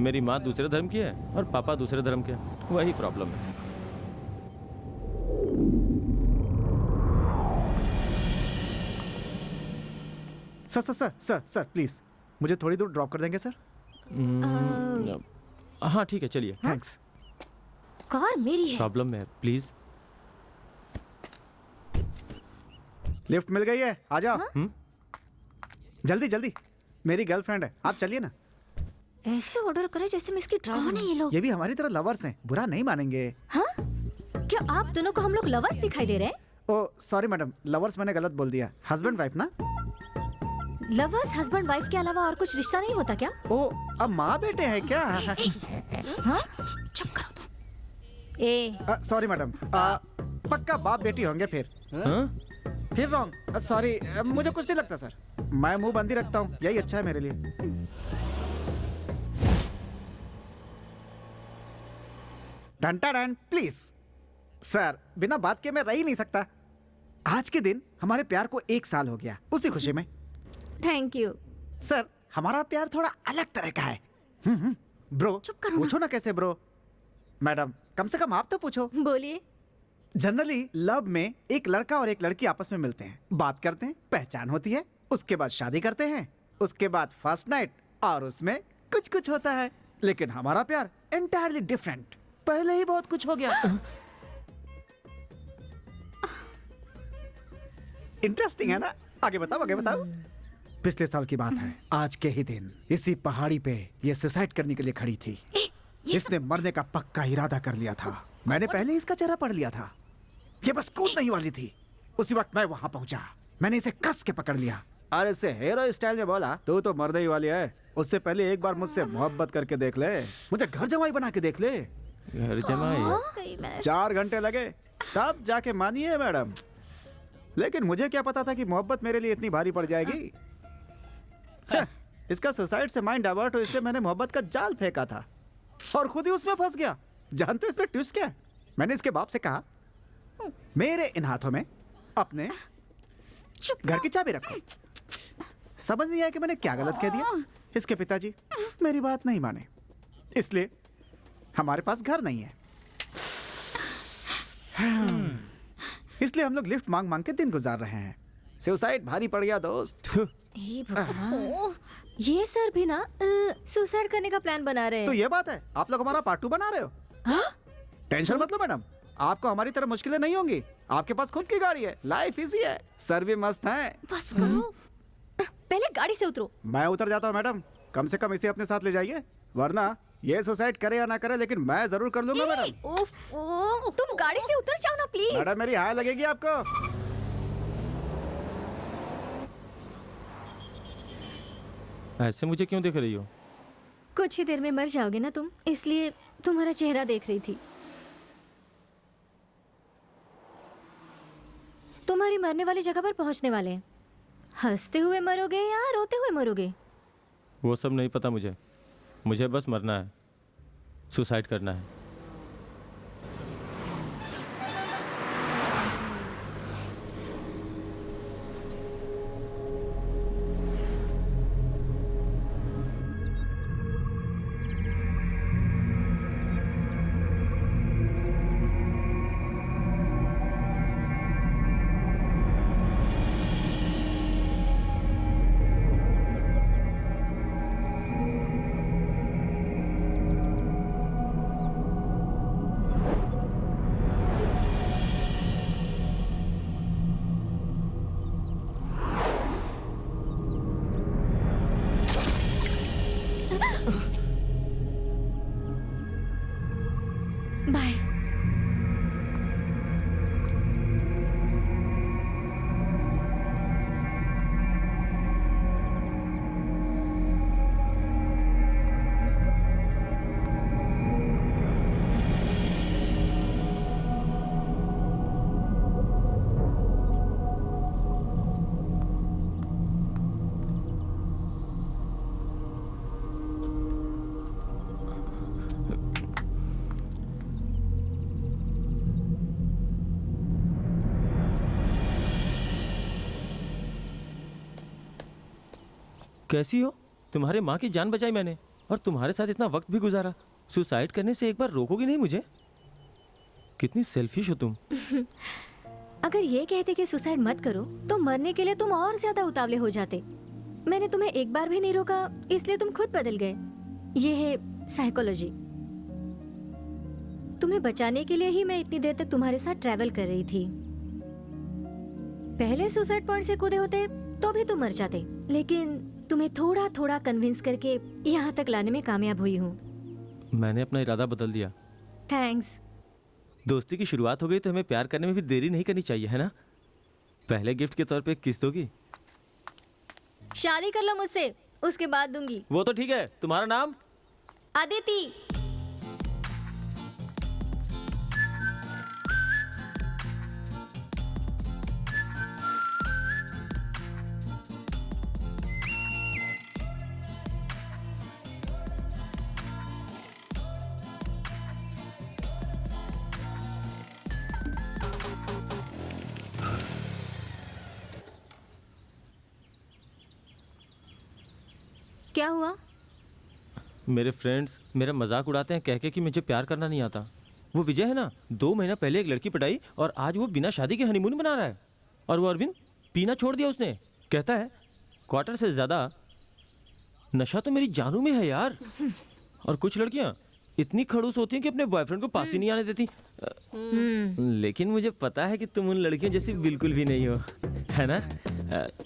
Speaker 1: मेरी माँ दूसरे धर्म की है और पापा दूसरे धर्म के, वही प्रॉब्लम है।
Speaker 7: सर प्लीज मुझे थोड़ी दूर ड्रॉप कर देंगे सर?
Speaker 1: हाँ ठीक है, चलिए।
Speaker 7: थैंक्स।
Speaker 4: कार मेरी है।
Speaker 1: प्रॉब्लम है, प्लीज।
Speaker 7: लिफ्ट मिल गई है, आ जाओ। जल्दी जल्दी, मेरी गर्लफ्रेंड है, आप चलिए ना।
Speaker 4: ऐसे ऑर्डर करे जैसे मैं इसकी ड्राइवर। कौन है ये लोग?
Speaker 7: ये भी हमारी तरह लवर्स हैं, बुरा नहीं मानेंगे।
Speaker 4: हाँ? क्या आप दोनों को हम लोग लवर्स दिखाई दे रहे हैं?
Speaker 7: ओ सॉरी मैडम, लवर्स मैंने गलत बोल दिया, हस्बैंड वाइफ ना।
Speaker 4: लवर्स हस्बैंड वाइफ के अलावा और कुछ रिश्ता नहीं होता क्या?
Speaker 7: ओ, अब माँ बेटे हैं क्या?
Speaker 4: हाँ? चुप करो तुम।
Speaker 7: सॉरी मैडम, पक्का बाप बेटी होंगे फिर। फिर रॉन्ग, सॉरी, मुझे कुछ नहीं लगता सर, मैं मुंह बंद ही रखता हूँ, यही अच्छा है मेरे लिए। डंटा डन प्लीज। सर बिना बात के मैं रह ही नहीं सकता। आज के दिन हमारे प्यार को 1 साल हो गया, उसी खुशी में।
Speaker 4: Thank you.
Speaker 7: सर हमारा प्यार थोड़ा अलग तरह का है। ब्रो
Speaker 4: चुप करो ना।
Speaker 7: पूछो ना कैसे ब्रो। मैडम कम से कम आप तो पूछो।
Speaker 4: बोलिए।
Speaker 7: जनरली लव में एक लड़का और एक लड़की आपस में मिलते हैं, बात करते हैं, पहचान होती है, उसके बाद शादी करते हैं, उसके बाद फर्स्ट नाइट और उसमें कुछ कुछ होता है। लेकिन हमारा प्यार एंटायरली डिफरेंट, पहले ही बहुत कुछ हो गया। इंटरेस्टिंग है ना? आगे बताओ आगे बताओ। पिछले साल की बात है, आज के ही दिन इसी पहाड़ी पे ये सुसाइड करने के लिए खड़ी थी। इसने मरने का पक्का इरादा कर लिया था। मैंने पहले इसका चेहरा पढ़ लिया था। ये बस कूदने ही वाली थी। उसी वक्त मैं वहां पहुंचा। मैंने इसे कस के पकड़ लिया और इससे हीरो स्टाइल में बोला, तू तो मरने ही वाली है, उससे पहले एक बार मुझसे मोहब्बत करके देख ले, मुझे घर जमाई बना के देख ले।
Speaker 1: घर जमाई?
Speaker 7: 4 घंटे लगे तब जाके मानी है मैडम। लेकिन मुझे क्या पता था कि मोहब्बत मेरे लिए इतनी भारी पड़ जाएगी। इसका सुसाइड से माइंड डाइवर्ट हो, इसलिए मैंने मोहब्बत का जाल फेंका था और खुद ही उसमें फंस गया। जानते हो इसमें ट्विस्ट क्या है? मैंने इसके बाप से कहा, मेरे इन हाथों में अपने घर की चाबी रखो। समझ नहीं आया कि मैंने क्या गलत कह दिया। इसके पिताजी मेरी बात नहीं माने, इसलिए हमारे पास घर नहीं है। इसलिए हम लोग लिफ्ट मांग मांग के दिन गुजार रहे हैं। सुसाइड भारी पड़ गया दोस्त।
Speaker 4: हे भगवान, ये सर भी ना सुसाइड करने का प्लान बना रहे हैं।
Speaker 7: तो ये बात है, आप लोग हमारा पार्ट 2 बना रहे हो? टेंशन मत लो मैडम, आपको हमारी तरह मुश्किलें नहीं होंगी। आपके पास खुद की गाड़ी है, लाइफ इजी है, सर भी मस्त है।
Speaker 4: बस करो, पहले गाड़ी से उतरो।
Speaker 7: मैं उतर जाता हूँ मैडम, कम से कम इसे अपने साथ ले जाइए, वरना ये सुसाइड करे या ना करे लेकिन मैं जरूर कर लूंगा मैडम।
Speaker 4: ओफो, तुम गाड़ी से उतर जाओ ना प्लीज।
Speaker 7: मैडम मेरी हाय लगेगी आपको।
Speaker 1: ऐसे मुझे क्यों देख रही हो?
Speaker 4: कुछ ही देर में मर जाओगे ना तुम, इसलिए तुम्हारा चेहरा देख रही थी। तुम्हारी मरने वाली जगह पर पहुंचने वाले हैं। हंसते हुए मरोगे या रोते हुए मरोगे?
Speaker 1: वो सब नहीं पता मुझे, मुझे बस मरना है, सुसाइड करना है।
Speaker 4: बाय।
Speaker 1: कैसी हो? तुम्हारे माँ की जान बचाई मैंने और तुम्हारे साथ इतना वक्त भी गुजारा। सुसाइड करने से एक बार रोकोगी नहीं मुझे? कितनी सेल्फिश हो तुम।
Speaker 4: अगर ये कहते कि सुसाइड मत करो तो मरने के लिए तुम और ज्यादा उतावले हो जाते। मैंने तुम्हें एक बार भी नहीं रोका, इसलिए तुम खुद बदल गए। ये है साइकोलॉजी। तुम्हें बचाने के लिए ही मैं इतनी देर तक तुम्हारे साथ ट्रैवल कर रही थी। पहले सुसाइड पॉइंट से कूदे होते तो भी तुम मर जाते, लेकिन तुम्हें थोड़ा थोड़ा कन्विंस करके यहाँ तक लाने में कामयाब हुई हूँ।
Speaker 1: मैंने अपना इरादा बदल दिया।
Speaker 4: थैंक्स।
Speaker 1: दोस्ती की शुरुआत हो गई तो हमें प्यार करने में भी देरी नहीं करनी चाहिए, है ना? पहले गिफ्ट के तौर पे किस दोगी?
Speaker 4: शादी कर लो मुझसे, उसके बाद दूंगी।
Speaker 1: वो तो ठीक है। तुम्हारा नाम?
Speaker 4: अदिति। क्या हुआ?
Speaker 1: मेरे फ्रेंड्स मेरा मजाक उड़ाते हैं कह के कि मुझे प्यार करना नहीं आता। वो विजय है ना, 2 महीना पहले एक लड़की पटाई और आज वो बिना शादी के हनीमून मना रहा है। और वो अरविंद पीना छोड़ दिया उसने। कहता है क्वार्टर से ज़्यादा नशा तो मेरी जानू में है यार। और कुछ लड़कियां इतनी खड़ूस होती हैं कि अपने बॉयफ्रेंड को पास ही नहीं आने देती। लेकिन मुझे पता है कि तुम उन लड़कियों जैसी बिल्कुल भी नहीं हो, है ना?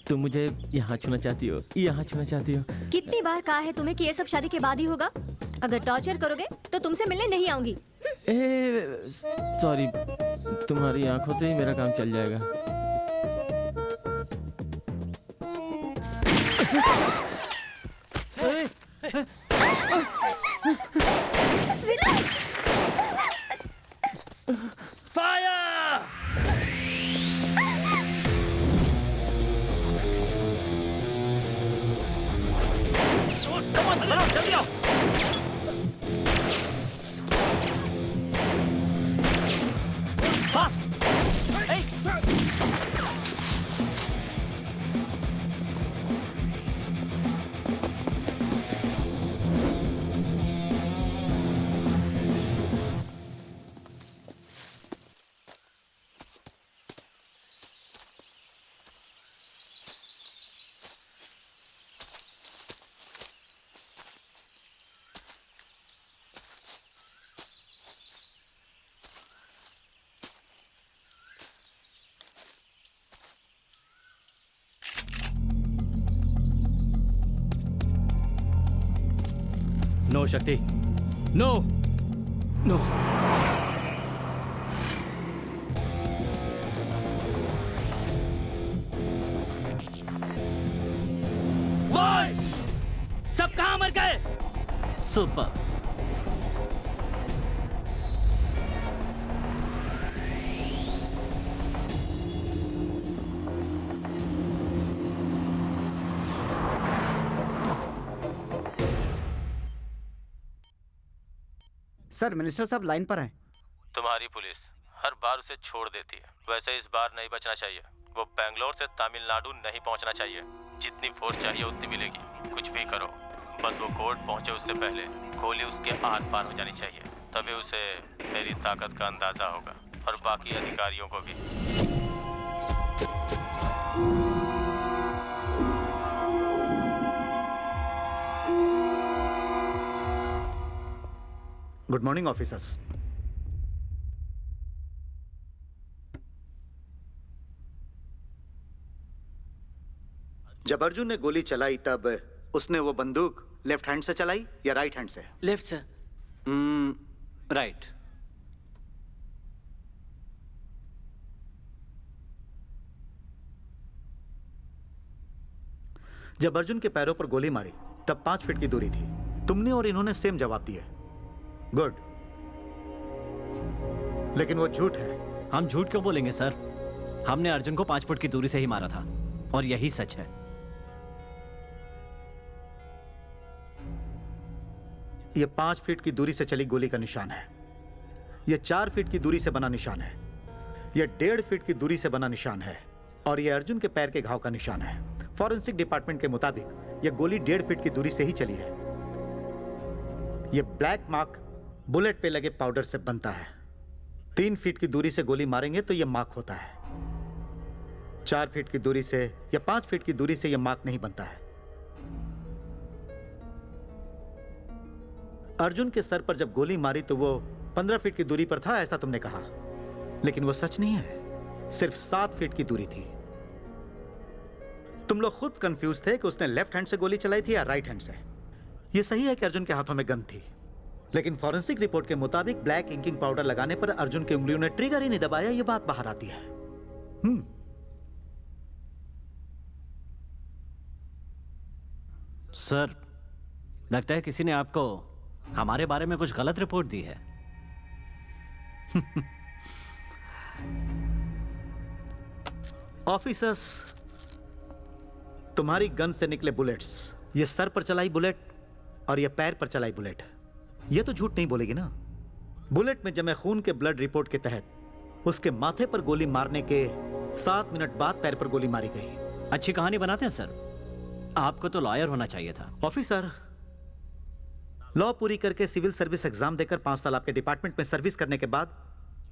Speaker 1: तुम मुझे यहाँ छूना चाहती हो, यहाँ छूना चाहती हो।
Speaker 4: कितनी बार कहा है तुम्हें कि ये सब शादी के बाद ही होगा? अगर टॉर्चर करोगे तो तुमसे मिलने नहीं आऊंगी।
Speaker 1: सॉरी, तुम्हारी आंखों से ही मेरा काम चल जाएगा।
Speaker 11: नो शक्ति, नो नो। बॉय, सब कहां मर गए?
Speaker 2: सुपर।
Speaker 8: सर मिनिस्टर साहब लाइन पर हैं।
Speaker 1: तुम्हारी पुलिस हर बार उसे छोड़ देती है, वैसे इस बार नहीं बचना चाहिए। वो बेंगलोर से तमिलनाडु नहीं पहुंचना चाहिए। जितनी फोर्स चाहिए उतनी मिलेगी। कुछ भी करो, बस वो कोर्ट पहुंचे उससे पहले गोली उसके आर पार हो जानी चाहिए। तभी उसे मेरी ताकत का अंदाजा होगा और बाकी अधिकारियों को भी।
Speaker 5: Good morning officers. जब अर्जुन ने गोली चलाई तब उसने वो बंदूक लेफ्ट हैंड से चलाई या राइट हैंड से?
Speaker 11: Left sir.
Speaker 2: राइट।
Speaker 5: जब अर्जुन के पैरों पर गोली मारी तब 5 फीट की दूरी थी। तुमने और इन्होंने सेम जवाब दिए। गुड। लेकिन वो झूठ है।
Speaker 2: हम झूठ क्यों बोलेंगे सर? हमने अर्जुन को 5 फुट की दूरी से ही मारा था और यही सच है।
Speaker 5: ये 5 फीट की दूरी से चली गोली का निशान है। ये 4 फीट की दूरी से बना निशान है। ये 1.5 फीट की दूरी से बना निशान है और ये अर्जुन के पैर के घाव का निशान है। फॉरेंसिक डिपार्टमेंट के मुताबिक यह गोली 1.5 फीट की दूरी से ही चली है। यह ब्लैक मार्क बुलेट पे लगे पाउडर से बनता है। 3 फीट की दूरी से गोली मारेंगे तो यह मार्क होता है। 4 फीट की दूरी से या 5 फीट की दूरी से यह मार्क नहीं बनता है। अर्जुन के सर पर जब गोली मारी तो वो 15 फीट की दूरी पर था, ऐसा तुमने कहा, लेकिन वो सच नहीं है। सिर्फ 7 फीट की दूरी थी। तुम लोग खुद कंफ्यूज थे कि उसने लेफ्ट हैंड से गोली चलाई थी या राइट हैंड से। यह सही है कि अर्जुन के हाथों में गन थी, लेकिन फॉरेंसिक रिपोर्ट के मुताबिक ब्लैक इंकिंग पाउडर लगाने पर अर्जुन की उंगलियों ने ट्रिगर ही नहीं दबाया। यह बात बाहर आती है।
Speaker 2: सर, लगता है किसी ने आपको हमारे बारे में कुछ गलत रिपोर्ट दी है।
Speaker 5: ऑफिसर्स, तुम्हारी गन से निकले बुलेट्स, ये सर पर चलाई बुलेट और ये पैर पर चलाई बुलेट, ये तो झूठ नहीं बोलेगी ना। बुलेट में जमे खून के ब्लड रिपोर्ट के तहत उसके माथे पर गोली मारने के 7 मिनट बाद पैर पर गोली मारी गई।
Speaker 2: अच्छी कहानी बनाते हैं सर। आपको तो लॉयर होना चाहिए था।
Speaker 5: ऑफिसर, लॉ पूरी करके सिविल सर्विस एग्जाम देकर 5 साल आपके डिपार्टमेंट में सर्विस करने के बाद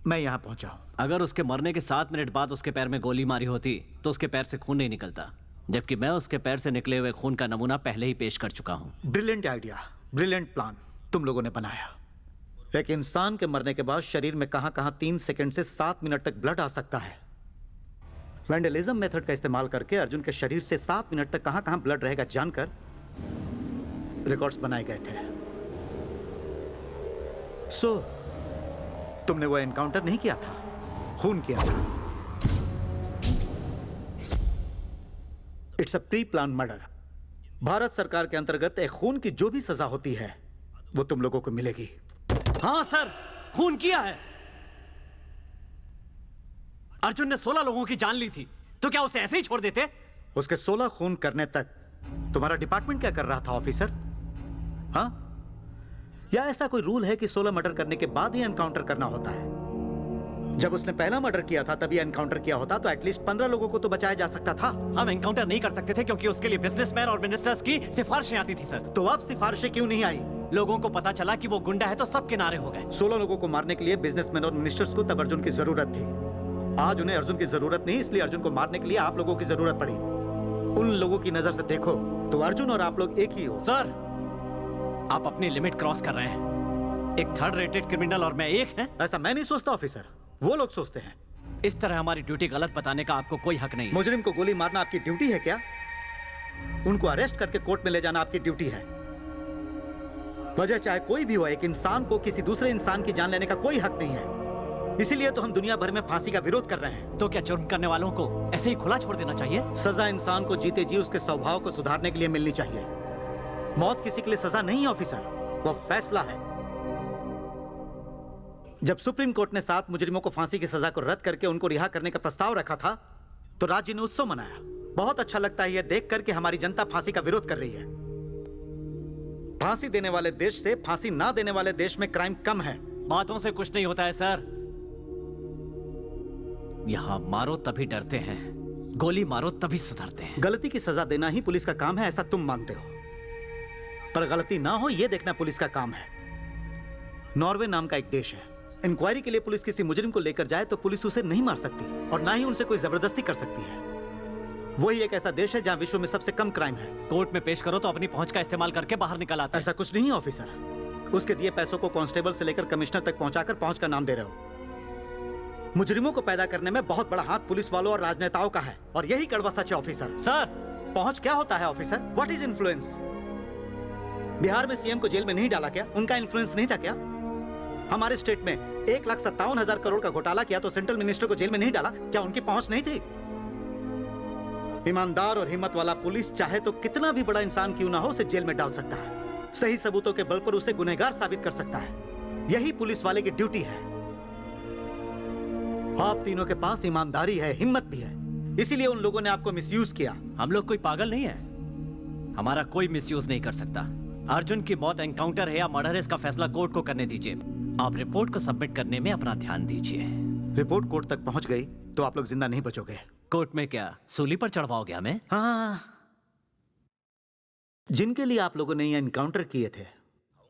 Speaker 5: मैं यहाँ पहुंचा हूँ।
Speaker 2: अगर उसके मरने के 7 मिनट बाद उसके पैर में गोली मारी होती तो उसके पैर से खून नहीं निकलता, जबकि मैं उसके पैर से निकले हुए खून का नमूना पहले ही पेश कर चुका हूँ।
Speaker 5: ब्रिलियंट आइडिया, ब्रिलियंट प्लान तुम लोगों ने बनाया। एक इंसान के मरने के बाद शरीर में कहां 3 सेकंड से 7 मिनट तक ब्लड आ सकता है। वैंडलिज्म मेथड का इस्तेमाल करके अर्जुन के शरीर से 7 मिनट तक कहां ब्लड रहेगा जानकर रिकॉर्ड्स बनाए गए थे। सो तुमने वो एनकाउंटर नहीं किया था, खून किया था। It's a pre plan murder. Bharat सरकार के अंतर्गत एक खून की जो भी सजा होती है वो तुम लोगों को मिलेगी।
Speaker 2: हाँ सर, खून किया है। अर्जुन ने 16 लोगों की जान ली थी, तो क्या उसे ऐसे ही छोड़ देते?
Speaker 5: उसके 16 खून करने तक तुम्हारा डिपार्टमेंट क्या कर रहा था ऑफिसर? हाँ? या ऐसा कोई रूल है कि 16 मर्डर करने के बाद ही एनकाउंटर करना होता है? जब उसने पहला मर्डर किया था तभी एनकाउंटर किया होता तो एटलीस्ट 15 लोगों को तो बचाया जा सकता था।
Speaker 2: हम एनकाउंटर नहीं कर सकते थे क्योंकि उसके लिए बिजनेसमैन और मिनिस्टर्स की सिफारिशें आती थी सर।
Speaker 5: तो अब सिफारिशें क्यों नहीं आई?
Speaker 2: लोगों को पता चला कि वो गुंडा है तो सब किनारे हो गए।
Speaker 5: 16 लोगों को मारने के लिए बिजनेसमैन और मिनिस्टर्स को तब अर्जुन की जरूरत थी। आज उन्हें अर्जुन की जरूरत नहीं, इसलिए अर्जुन को मारने के लिए आप लोगों की जरूरत पड़ी। उन लोगों की नजर से देखो तो अर्जुन और आप लोग एक ही हो।
Speaker 2: सर, आप अपनी लिमिट क्रॉस कर रहे हैं। एक 3rd रेटेड क्रिमिनल और मैं एक हैं?
Speaker 5: ऐसा मैं नहीं सोचता ऑफिसर, वो लोग सोचते हैं।
Speaker 2: इस तरह हमारी ड्यूटी गलत बताने का आपको कोई हक नहीं है।
Speaker 5: मुजरिम को गोली मारना आपकी ड्यूटी है क्या? उनको अरेस्ट करके कोर्ट में ले जाना आपकी ड्यूटी है। वजह चाहे कोई भी हो, एक इंसान को किसी दूसरे इंसान की जान लेने का कोई हक नहीं है। इसीलिए तो हम दुनिया भर में फांसी का विरोध कर रहे हैं।
Speaker 2: तो क्या जुर्म करने वालों को ऐसे ही खुला छोड़ देना चाहिए?
Speaker 5: सजा इंसान को जीते जी उसके स्वभाव को सुधारने के लिए मिलनी चाहिए। मौत किसी के लिए सजा नहीं है ऑफिसर, वो फैसला है। जब सुप्रीम कोर्ट ने 7 मुजरिमों को फांसी की सजा को रद्द करके उनको रिहा करने का प्रस्ताव रखा था तो राज्य ने उत्सव मनाया। बहुत अच्छा लगता है यह देखकर कि हमारी जनता फांसी का विरोध कर रही है। फांसी देने वाले देश से फांसी ना देने वाले देश में क्राइम कम है।
Speaker 2: बातों से कुछ नहीं होता है सर। यहां मारो तभी डरते हैं, गोली मारो तभी सुधरते हैं।
Speaker 5: गलती की सजा देना ही पुलिस का काम है ऐसा तुम मानते हो, पर गलती ना हो यह देखना पुलिस का काम है। नॉर्वे नाम का एक देश है। इंक्वायरी के लिए पुलिस किसी मुजरिम को लेकर जाए तो पुलिस उसे नहीं मार सकती और ना ही उनसे कोई जबरदस्ती कर सकती है। वही एक ऐसा देश है जहां विश्व में सबसे कम क्राइम है।
Speaker 2: कोर्ट में पेश करो तो अपनी पहुंच का इस्तेमाल करके बाहर निकल आते हैं।
Speaker 5: ऐसा कुछ नहीं है ऑफिसर। उसके दिए पैसों को कांस्टेबल से लेकर कमिश्नर तक पहुंचाकर पहुंच का नाम दे रहे हो। मुजरिमों को पैदा करने में बहुत बड़ा हाथ पुलिस वालों और राजनेताओं का है और यही कड़वा सच है ऑफिसर।
Speaker 2: सर,
Speaker 5: पहुंच क्या होता है officer? What is influence? Bihar में सीएम को जेल में नहीं डाला क्या? उनका इन्फ्लुएंस नहीं था क्या? हमारे स्टेट में 1,57,000 करोड़ का घोटाला किया तो सेंट्रल मिनिस्टर को जेल में नहीं डाला क्या? उनकी पहुंच नहीं थी? ईमानदार और हिम्मत वाला पुलिस चाहे तो कितना भी बड़ा इंसान क्यों ना हो उसे जेल में डाल सकता है। सही सबूतों के बल पर उसे गुनहगार साबित कर सकता है। यही पुलिस वाले की ड्यूटी है। आप तीनों के पास ईमानदारी है, हिम्मत भी है, इसीलिए उन लोगों ने आपको मिसयूज किया।
Speaker 2: हम लोग कोई पागल नहीं है, हमारा कोई मिसयूज नहीं कर सकता। अर्जुन की मौत एनकाउंटर है या मर्डर है इसका फैसला कोर्ट को करने दीजिए। आप रिपोर्ट को सबमिट करने में अपना ध्यान दीजिए।
Speaker 5: रिपोर्ट कोर्ट तक पहुंच गई तो आप लोग जिंदा नहीं बचोगे।
Speaker 2: कोर्ट में क्या सूली पर चढ़वाओगे हमें?
Speaker 5: हाँ, जिनके लिए आप लोगों ने ये एनकाउंटर किए थे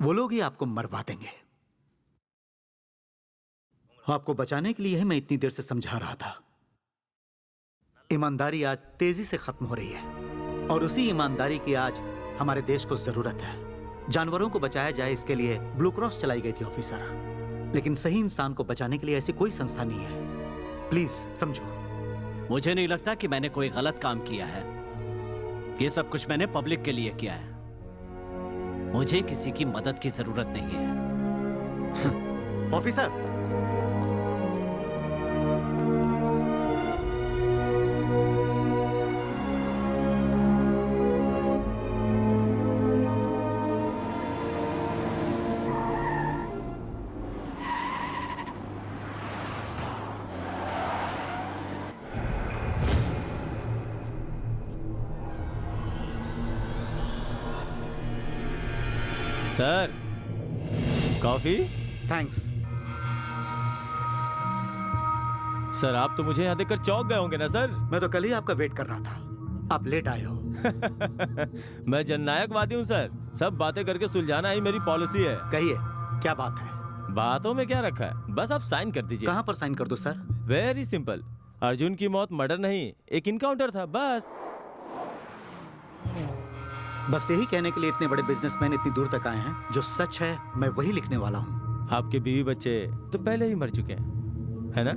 Speaker 5: वो लोग ही आपको मरवा देंगे। आपको बचाने के लिए ही मैं इतनी देर से समझा रहा था। ईमानदारी आज तेजी से खत्म हो रही है और उसी ईमानदारी की आज हमारे देश को जरूरत है। जानवरों को बचाया जाए इसके लिए ब्लू क्रॉस चलाई गई थी ऑफिसर, लेकिन सही इंसान को बचाने के लिए ऐसी कोई संस्था नहीं है। प्लीज समझो।
Speaker 2: मुझे नहीं लगता कि मैंने कोई गलत काम किया है। ये सब कुछ मैंने पब्लिक के लिए किया है। मुझे किसी की मदद की जरूरत नहीं है।
Speaker 5: Officer,
Speaker 1: sir, coffee?
Speaker 5: Thanks.
Speaker 1: Sir, आप तो मुझे यहाँ देखकर चौंक गए होंगे ना सर?
Speaker 5: मैं तो कल ही आपका वेट कर रहा था, आप लेट आए हो।
Speaker 1: मैं जननायकवादी हूँ सर। सब बातें करके सुलझाना ही मेरी पॉलिसी है।
Speaker 5: कहिए क्या बात है?
Speaker 1: बातों में क्या रखा है, बस आप साइन कर दीजिए।
Speaker 5: कहाँ पर साइन कर दो सर?
Speaker 1: Very simple. अर्जुन की मौत मर्डर नहीं, एक इनकाउंटर था, बस।
Speaker 5: बस यही कहने के लिए इतने बड़े बिजनेसमैन इतनी दूर तक आए हैं। जो सच है मैं वही लिखने वाला हूँ।
Speaker 1: आपके बीवी बच्चे तो पहले ही मर चुके हैं, है ना?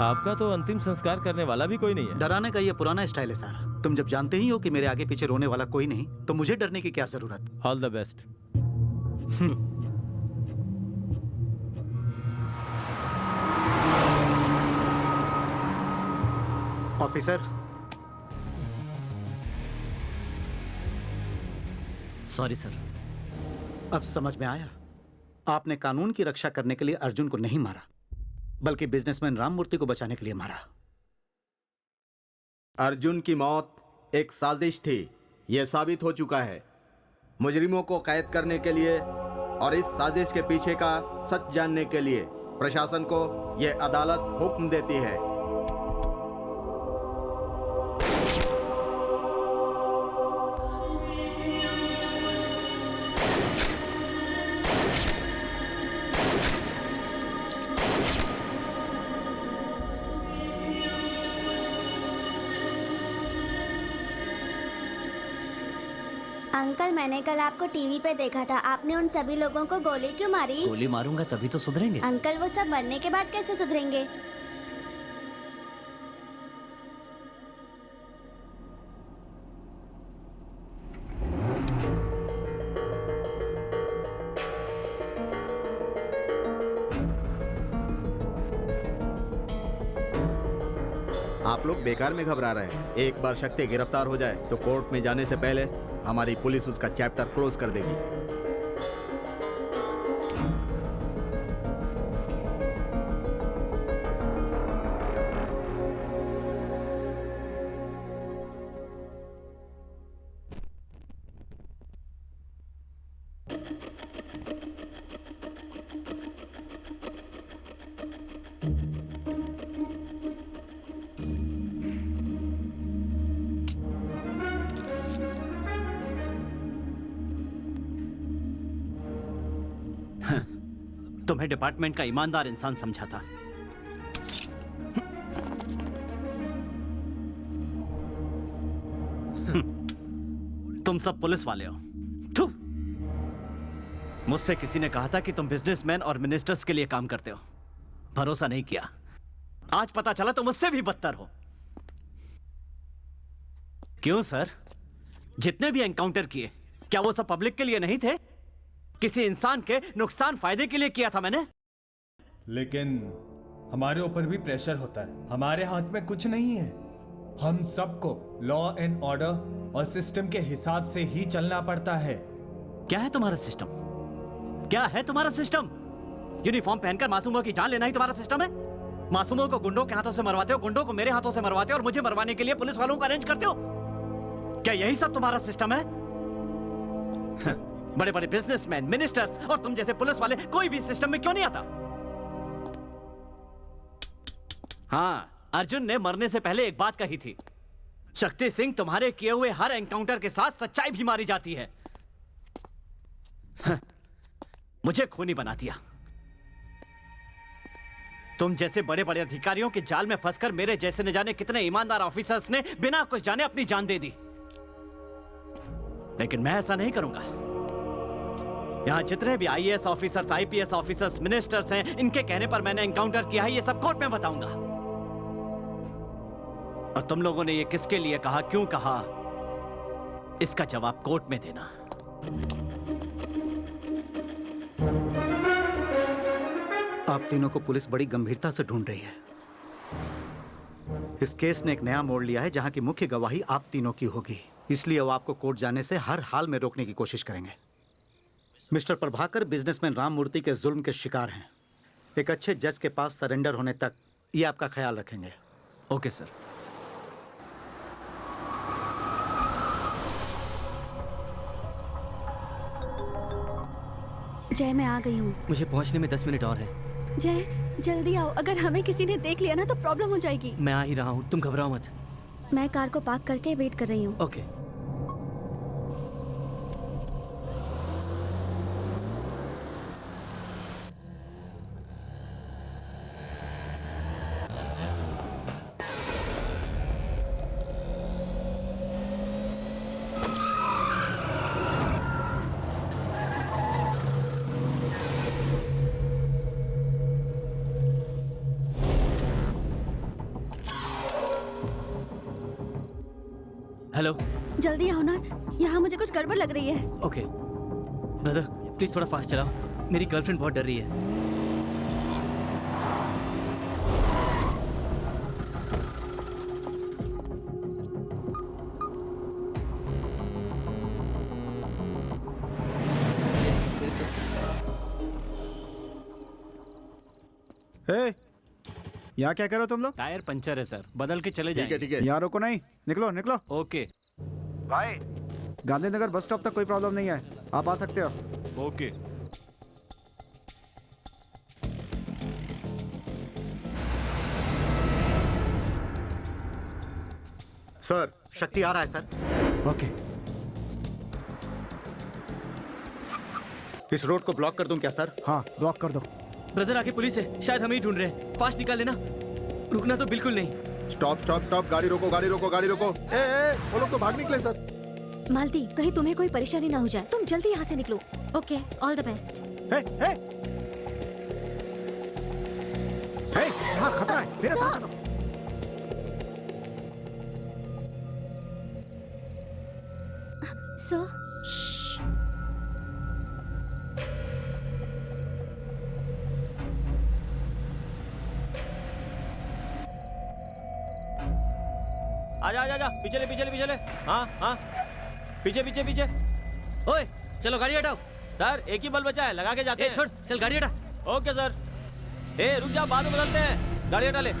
Speaker 1: आपका तो अंतिम संस्कार करने वाला भी कोई नहीं है।
Speaker 5: डराने का ये पुराना स्टाइल है सर। तुम जब जानते ही हो कि मेरे आगे पीछे रोने वाला कोई नहीं, तो मुझे डरने की क्या जरूरत?
Speaker 1: All the best.
Speaker 5: Officer.
Speaker 2: Sorry sir.
Speaker 5: अब समझ में आया। आपने कानून की रक्षा करने के लिए अर्जुन को नहीं मारा, बल्कि बिजनेसमैन राममूर्ति को बचाने के लिए मारा।
Speaker 3: अर्जुन की मौत एक साजिश थी, यह साबित हो चुका है। मुजरिमों को कैद करने के लिए और इस साजिश के पीछे का सच जानने के लिए प्रशासन को यह अदालत हुक्म देती है।
Speaker 4: अंकल, मैंने कल आपको टीवी पे देखा था। आपने उन सभी लोगों को गोली क्यों मारी?
Speaker 2: गोली मारूंगा तभी तो सुधरेंगे।
Speaker 4: अंकल, वो सब मरने के बाद कैसे सुधरेंगे?
Speaker 3: आप लोग बेकार में घबरा रहे हैं। एक बार शक्ति गिरफ्तार हो जाए तो कोर्ट में जाने से पहले हमारी पुलिस उसका चैप्टर क्लोज कर देगी।
Speaker 2: तुम्हें डिपार्टमेंट का ईमानदार इंसान समझा था। तुम सब पुलिस वाले हो। थू। मुझसे किसी ने कहा था कि तुम बिजनेसमैन और मिनिस्टर्स के लिए काम करते हो। भरोसा नहीं किया। आज पता चला तुम मुझसे भी बदतर हो। क्यों सर? जितने भी एनकाउंटर किए, क्या वो सब पब्लिक के लिए नहीं थे? किसी इंसान के नुकसान फायदे के लिए किया था मैंने।
Speaker 13: लेकिन हमारे ऊपर भी प्रेशर होता है। हमारे हाथ में कुछ नहीं है। हम सबको लॉ एंड ऑर्डर और सिस्टम के हिसाब से ही चलना पड़ता है।
Speaker 2: क्या है तुम्हारा सिस्टम? क्या है तुम्हारा सिस्टम? यूनिफॉर्म पहनकर मासूमों की जान लेना ही तुम्हारा सिस्टम है? मासूमों को गुंडों के हाथों से मरवाते हो, गुंडों को मेरे हाथों से मरवाते हो और मुझे मरवाने के लिए पुलिस वालों को अरेंज करते हो। क्या यही सब तुम्हारा सिस्टम है? बड़े बड़े बिजनेसमैन, मिनिस्टर्स और तुम जैसे पुलिस वाले कोई भी सिस्टम में क्यों नहीं आता? हाँ, अर्जुन ने मरने से पहले एक बात कही थी, शक्ति सिंह, तुम्हारे किए हुए हर एनकाउंटर के साथ सच्चाई भी मारी जाती है। मुझे खूनी बना दिया। तुम जैसे बड़े बड़े अधिकारियों के जाल में फंसकर मेरे जैसे न जाने कितने ईमानदार ऑफिसर्स ने बिना कुछ जाने अपनी जान दे दी। लेकिन मैं ऐसा नहीं करूंगा। यहां जितने भी IAS officers, IPS officers, ministers हैं, इनके कहने पर मैंने एनकाउंटर किया है, ये सब कोर्ट में बताऊंगा। और तुम लोगों ने ये किसके लिए कहा, क्यों कहा, इसका जवाब कोर्ट में देना।
Speaker 5: आप तीनों को पुलिस बड़ी गंभीरता से ढूंढ रही है। इस केस ने एक नया मोड़ लिया है जहां की मुख्य गवाही आप तीनों की होगी, इसलिए वो आपको कोर्ट जाने से हर हाल में रोकने की कोशिश करेंगे। मिस्टर प्रभाकर बिजनेसमैन राममूर्ति के जुल्म के शिकार हैं। एक अच्छे जज के पास सरेंडर होने तक ये आपका ख्याल रखेंगे।
Speaker 2: Okay sir.
Speaker 4: जय, मैं आ गई हूँ।
Speaker 11: मुझे पहुंचने में 10 मिनट और है।
Speaker 4: जय, जल्दी आओ, अगर हमें किसी ने देख लिया ना तो प्रॉब्लम हो जाएगी।
Speaker 11: मैं आ ही रहा हूँ, तुम घबराओ मत।
Speaker 4: मैं कार को पार्क करके वेट कर रही हूँ।
Speaker 11: ओके। हेलो।
Speaker 4: जल्दी आओ ना, यहाँ मुझे कुछ गड़बड़ लग रही है।
Speaker 11: ओके ब्रदर, प्लीज थोड़ा फास्ट चलाओ, मेरी गर्लफ्रेंड बहुत डर रही है।
Speaker 7: हे, यहाँ क्या करो तुम लोग?
Speaker 2: टायर पंचर है सर, बदल के चले जाएंगे।
Speaker 3: ठीक है।
Speaker 7: यहाँ रुको नहीं, निकलो निकलो।
Speaker 2: ओके
Speaker 7: भाई, गांधीनगर बस स्टॉप तक कोई प्रॉब्लम नहीं है, आप आ सकते हो।
Speaker 2: ओके।
Speaker 5: सर, शक्ति आ रहा है सर।
Speaker 7: ओके।
Speaker 5: इस रोड को ब्लॉक कर दूं क्या सर?
Speaker 7: हाँ, ब्लॉक कर दो।
Speaker 11: ब्रदर आगे पुलिस है, शायद हमें ही ढूंढ रहे हैं। फास्ट निकाल लेना, रुकना तो बिल्कुल नहीं।
Speaker 3: स्टॉप स्टॉप स्टॉप, गाड़ी रोको गाड़ी रोको गाड़ी रोको। वो लोग तो भाग निकले सर।
Speaker 4: मालती, कहीं तुम्हें कोई परेशानी ना हो जाए, तुम जल्दी यहाँ से निकलो।
Speaker 10: Okay, all the best.
Speaker 7: यहाँ खतरा है, मेरे साथ चलो।
Speaker 4: सर,
Speaker 1: आजा आजा आजा, पीछे ले पीछे ले पीछे ले। हाँ हाँ, पीछे पीछे पीछे।
Speaker 11: ओए चलो गाड़ी हटाओ।
Speaker 1: सर एक ही बल बचा है, लगा के जाते हैं।
Speaker 11: छोड़, चल गाड़ी हटा।
Speaker 1: Okay sir. रुक जाओ, बाद में बदलते हैं। गाड़ी हटा ले।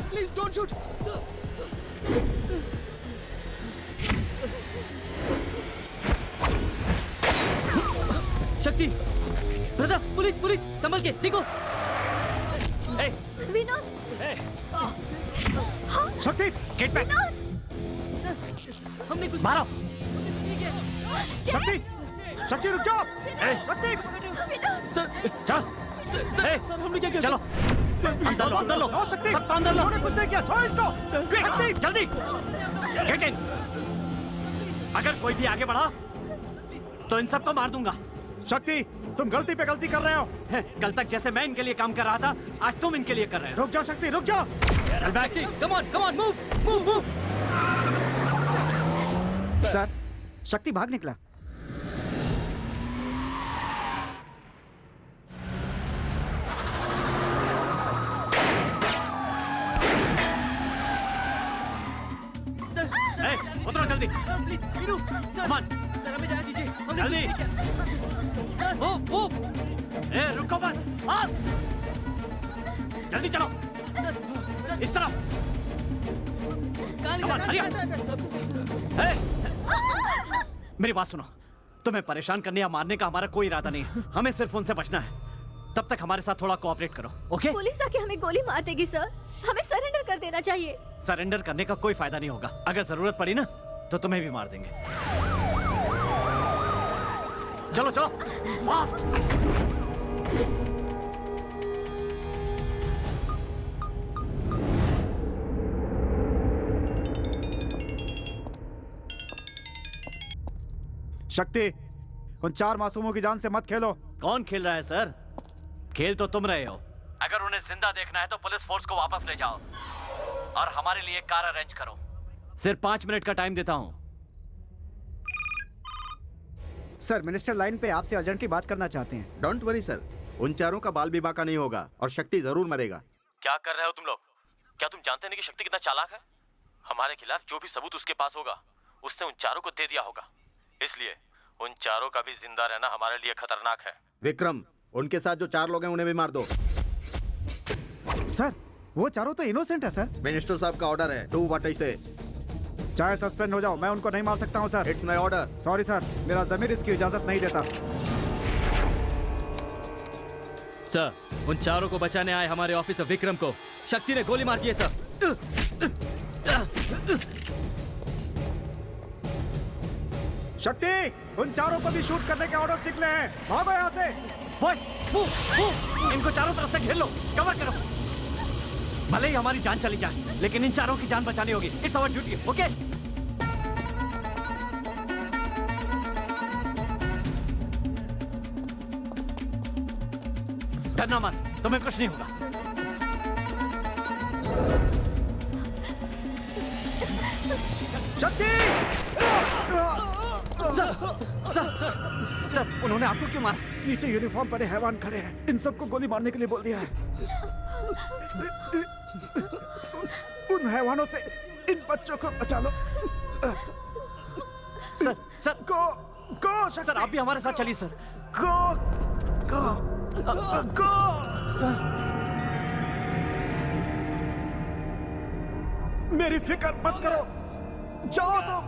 Speaker 11: Please don't shoot sir. शक्ति, ब्रदर, पुलिस पुलिस, संभल के देखो।
Speaker 4: विनोद।
Speaker 7: शक्ति,
Speaker 2: गेट बैक।
Speaker 11: हमने कुछ
Speaker 2: मारो।
Speaker 7: शक्ति, शक्ति रुक जाओ। शक्ति,
Speaker 11: सर
Speaker 2: चल।
Speaker 11: सर हमने क्या किया?
Speaker 2: चलो अंदर लो, अंदर लो।
Speaker 7: शक्ति,
Speaker 2: सबको अंदर लो।
Speaker 7: कुछ नहीं किया, छोड़ इसको।
Speaker 2: शक्ति, जल्दी गेट इन। अगर कोई भी आगे बढ़ा तो इन सबको मार दूंगा।
Speaker 7: शक्ति, तुम गलती पे गलती कर रहे हो।
Speaker 2: कल तक जैसे मैं इनके लिए काम कर रहा था, आज तुम इनके लिए कर रहे हो।
Speaker 7: रुक जाओ शक्ति, रुक जाओ।
Speaker 2: चल back.
Speaker 11: Come on move move move.
Speaker 7: Sir, शक्ति भाग निकला।
Speaker 2: उतरो जल्दी।
Speaker 11: Please Veeru,
Speaker 2: come on.
Speaker 11: Sir हमें जाने दीजिए।
Speaker 2: जल्दी। मूव। रुको मत। जल्दी चलो। इस तरफ। Come on, hurry up. मेरी बात सुनो, तुम्हें परेशान करने या मारने का हमारा कोई इरादा नहीं है। हमें सिर्फ उनसे बचना है। तब तक हमारे साथ थोड़ा कोऑपरेट करो, ओके?
Speaker 4: पुलिस आके हमें गोली मार देगी सर, हमें सरेंडर कर देना चाहिए।
Speaker 2: सरेंडर करने का कोई फायदा नहीं होगा। अगर जरूरत पड़ी ना तो तुम्हें भी मार देंगे। चलो चलो फास्ट।
Speaker 7: शक्ति, उन 4 मासूमों की जान से मत खेलो।
Speaker 2: कौन खेल रहा है सर? खेल तो तुम रहे हो। अगर उन्हें जिंदा देखना है तो पुलिस फोर्स को वापस ले जाओ और हमारे लिए कार अरेंज करो। सिर्फ 5 मिनट का टाइम देता हूं।
Speaker 7: सर, मिनिस्टर लाइन पे आपसे अर्जेंटली बात करना चाहते हैं।
Speaker 3: डोंट वरी सर, उन चारों का बाल विवाह का नहीं होगा और शक्ति जरूर मरेगा।
Speaker 1: क्या कर रहे हो तुम लोग? क्या तुम जानते नहीं कि शक्ति कितना चालाक है? हमारे खिलाफ जो भी सबूत उसके पास होगा उसने उन चारों को दे दिया होगा। इसलिए उन चारों का भी जिंदा रहना हमारे लिए खतरनाक है।
Speaker 3: विक्रम, उनके साथ जो 4 लोग हैं उन्हें भी मार दो।
Speaker 7: सर, वो चारों तो इनोसेंट है सर।
Speaker 3: मिनिस्टर साहब का ऑर्डर है, डू व्हाट आई से।
Speaker 7: चाहे सस्पेंड हो जाओ, मैं उनको नहीं मार सकता हूं sir.
Speaker 3: It's my order.
Speaker 7: Sorry sir, मेरा ज़मीर इसकी इजाजत नहीं देता।
Speaker 11: सर, उन चारों को बचाने आए हमारे ऑफिसर विक्रम को शक्ति ने गोली मार दी है सर।
Speaker 7: शक्ति, उन चारों को भी शूट करने के ऑर्डर्स निकले हैं। भागो यहाँ से।
Speaker 2: Boys, move. इनको चारों तरफ से घेर लो, कवर करो। भले ही हमारी जान चली जाए, लेकिन इन चारों की जान बचानी होगी। It's our duty, okay? डरना मत, तुम्हें कुछ नहीं होगा। सर, उन्होंने आपको क्यों मारा?
Speaker 7: नीचे यूनिफॉर्म पहने हैवान खड़े हैं, इन सबको गोली मारने के लिए बोल दिया है। उन हैवानों से इन बच्चों को बचा लो।
Speaker 2: सर
Speaker 7: गो
Speaker 2: सर, आप भी हमारे साथ चलिए सर।
Speaker 7: गो
Speaker 2: सर,
Speaker 7: मेरी फिक्र मत करो, जाओ तुम।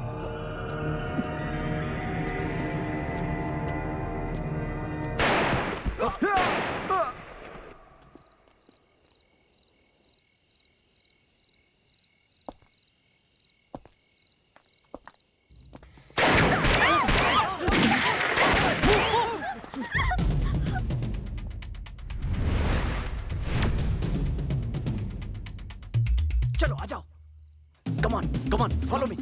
Speaker 2: चलो आ जाओ। Come on, follow me.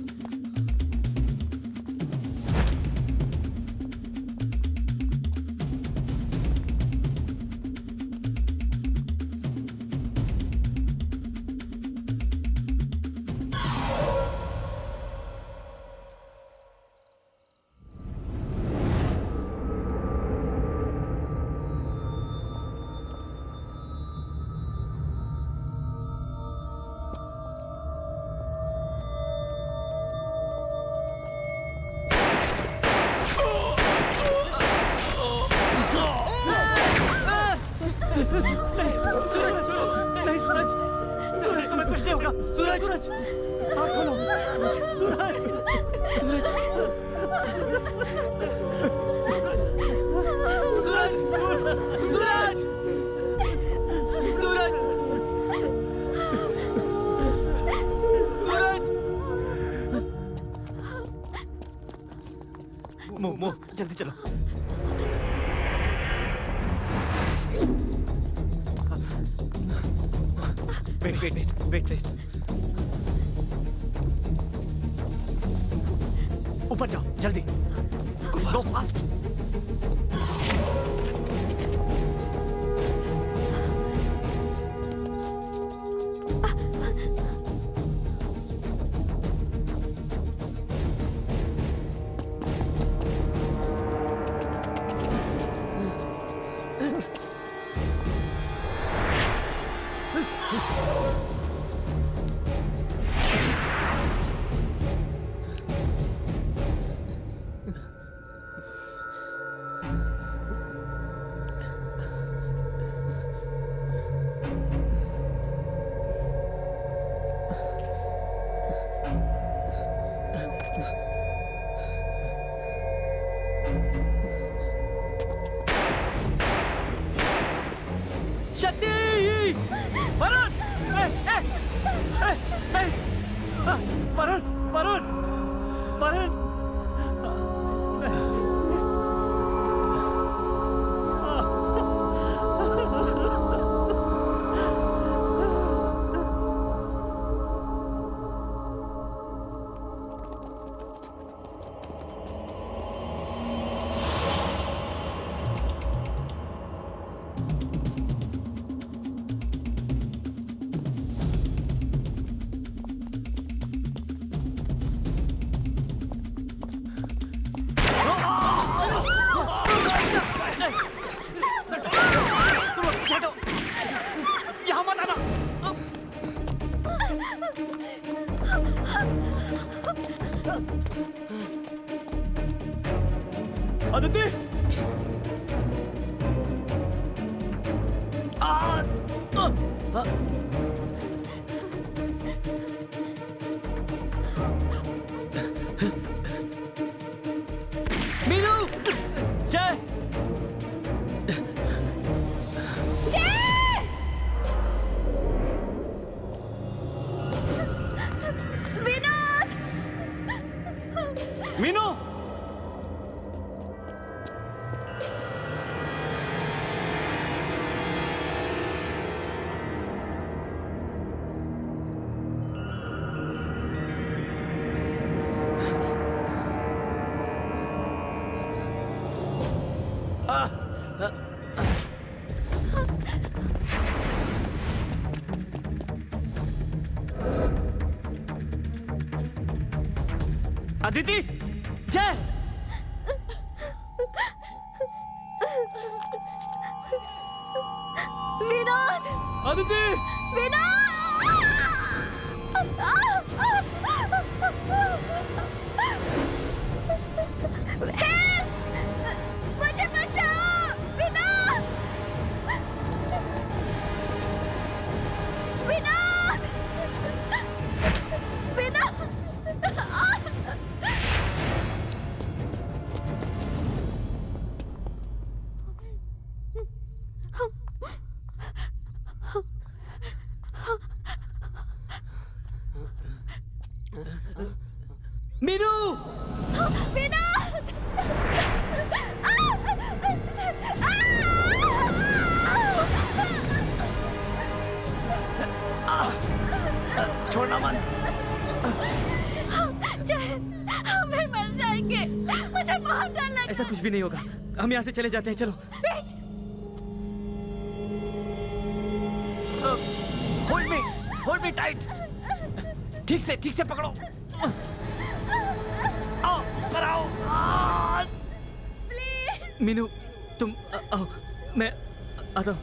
Speaker 2: Move, जल्दी चलो। Wait. ऊपर जाओ, जल्दी। Go fast.
Speaker 14: अदिति मीनू जय मीनू
Speaker 11: अदिति, जय।
Speaker 4: विनोद,
Speaker 14: अदिति,
Speaker 4: मुझे बचाओ, विनोद, विनोद, विनोद।
Speaker 11: मीनू,
Speaker 14: छोड़ना मत।
Speaker 4: हमें मर जाएंगे, मुझे बहुत डर लग।
Speaker 11: ऐसा कुछ भी नहीं होगा, हम यहाँ से चले जाते हैं, चलो।
Speaker 14: Hold me tight. ठीक से पकड़ो। आओ, पर आओ।
Speaker 11: मीनू, तुम आओ, मैं आता हूँ।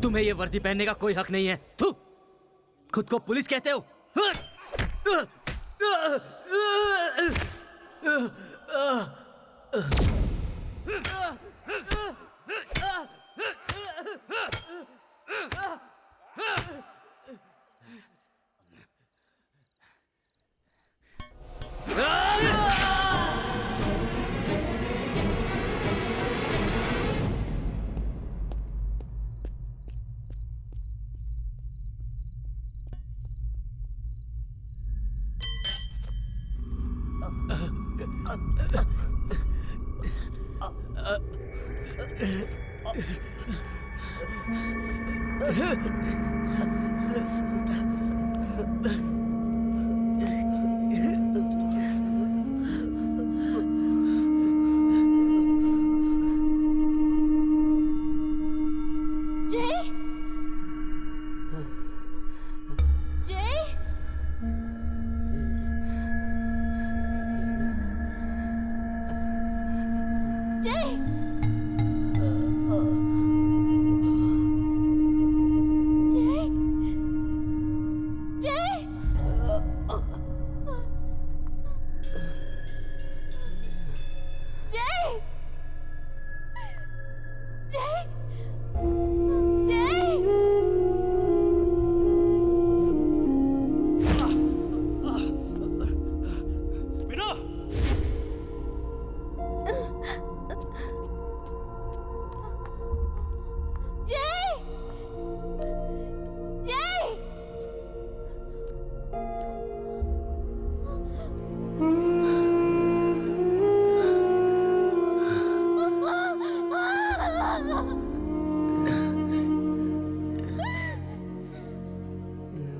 Speaker 11: तुम्हें ये वर्दी पहनने का कोई हक नहीं है। थू, खुद को पुलिस कहते हो?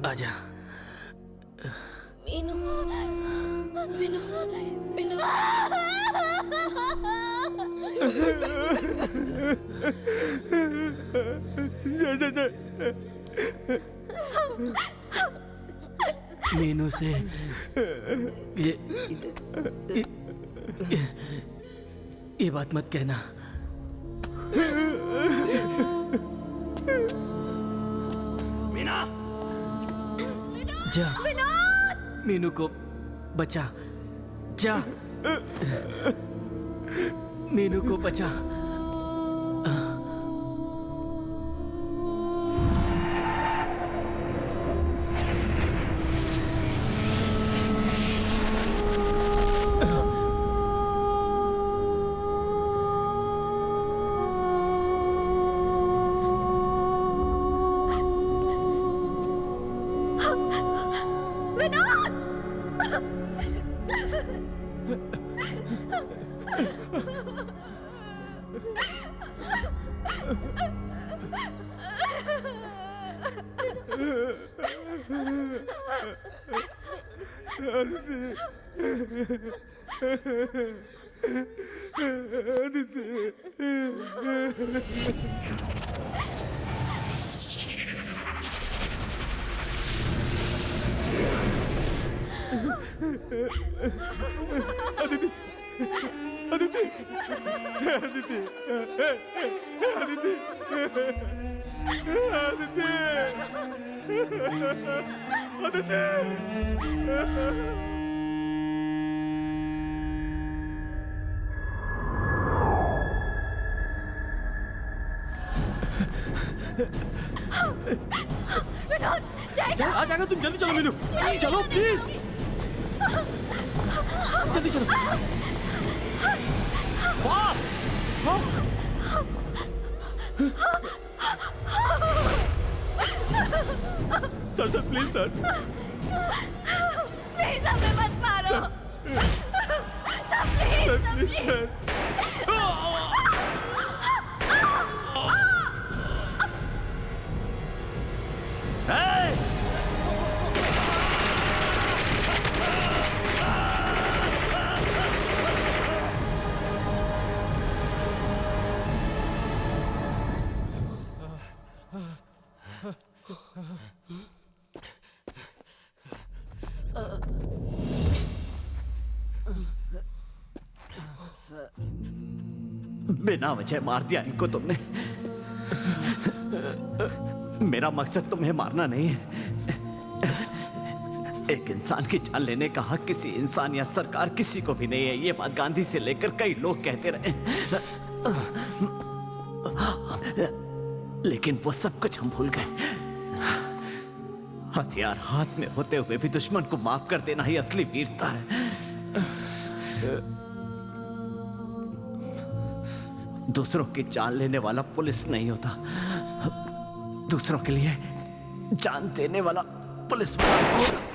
Speaker 11: आजा।
Speaker 4: मीनू, मीनू, मीनू।
Speaker 14: जय।
Speaker 11: मीनू से ये बात मत कहना।
Speaker 14: मीना,
Speaker 11: जा, मीनू को बचा, जा, मीनू को बचा।
Speaker 4: विनोद, जय
Speaker 1: आ जाएगा, तुम जल्दी चलो मीनू, चलो प्लीज, जल्दी चलो। सर प्लीज सर,
Speaker 4: प्लीज हमें मत मारो सर, प्लीज सर।
Speaker 2: बिना वजह मार दिया इनको तुमने। मेरा मकसद तुम्हें मारना नहीं है। एक इंसान की जान लेने का हक किसी इंसान या सरकार किसी को भी नहीं है। ये बात गांधी से लेकर कई लोग कहते रहे, लेकिन वो सब कुछ हम भूल गए। हथियार हाथ में होते हुए भी दुश्मन को माफ कर देना ही असली वीरता है। दूसरों की जान लेने वाला पुलिस नहीं होता, दूसरों के लिए जान देने वाला पुलिस वाला।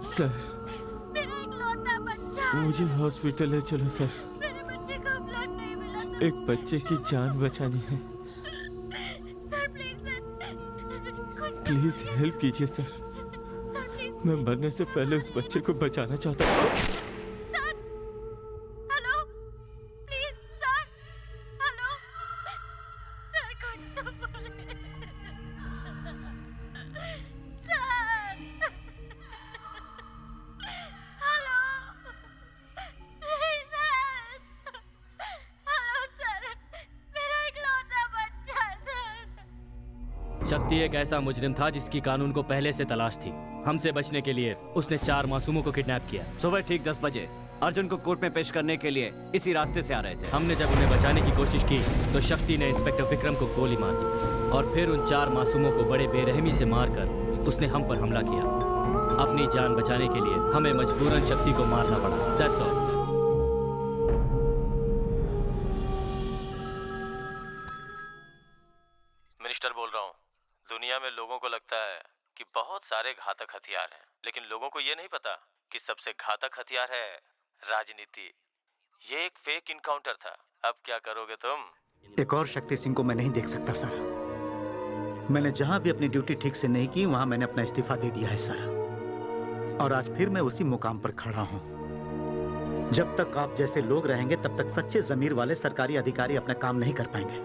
Speaker 1: सर, मुझे हॉस्पिटल ले चलो सर,
Speaker 4: मेरे बच्चे को ब्लड नहीं मिला था।
Speaker 1: एक बच्चे की जान बचानी है।
Speaker 4: सर प्लीज
Speaker 1: प्लीज हेल्प कीजिए सर, मैं मरने से पहले उस बच्चे को बचाना चाहता हूँ।
Speaker 4: Hello, please sir, hello sir, कुछ तो बोले sir, hello please help, hello sir, मेरा इकलौता बच्चा सर।
Speaker 11: शक्ति एक ऐसा मुजरिम था जिसकी कानून को पहले से तलाश थी। हमसे बचने के लिए उसने 4 मासूमों को किडनैप किया।
Speaker 2: सुबह ठीक 10 बजे अर्जुन को कोर्ट में पेश करने के लिए इसी रास्ते से आ रहे थे।
Speaker 11: हमने जब उन्हें बचाने की कोशिश की तो शक्ति ने इंस्पेक्टर विक्रम को गोली मार दी और फिर उन 4 मासूमों को बड़े बेरहमी से मारकर उसने हम पर हमला किया। अपनी जान बचाने के लिए हमें मजबूरन शक्ति को मारना पड़ा। That's all.
Speaker 1: मिनिस्टर बोल रहा हूँ। दुनिया में लोगों को लगता है कि बहुत सारे घातक हथियार हैं, लेकिन लोगों को ये नहीं पता कि सबसे घातक हथियार है राजनीति। ये एक फेक इनकाउंटर था। अब क्या करोगे तुम?
Speaker 5: एक और शक्ति सिंह को मैं नहीं देख सकता सर। मैंने जहां भी अपनी ड्यूटी ठीक से नहीं की वहां मैंने अपना इस्तीफा दे दिया है सर, और आज फिर मैं उसी मुकाम पर खड़ा हूं। जब तक आप जैसे लोग रहेंगे तब तक सच्चे ज़मीर वाले सरकारी अधिकारी अपना काम नहीं कर पाएंगे।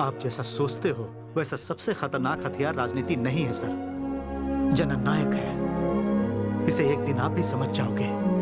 Speaker 5: आप जैसा सोचते हो वैसा सबसे खतरनाक हथियार राजनीति नहीं है सर। जननायक है। इसे एक दिन आप भी समझ जाओगे।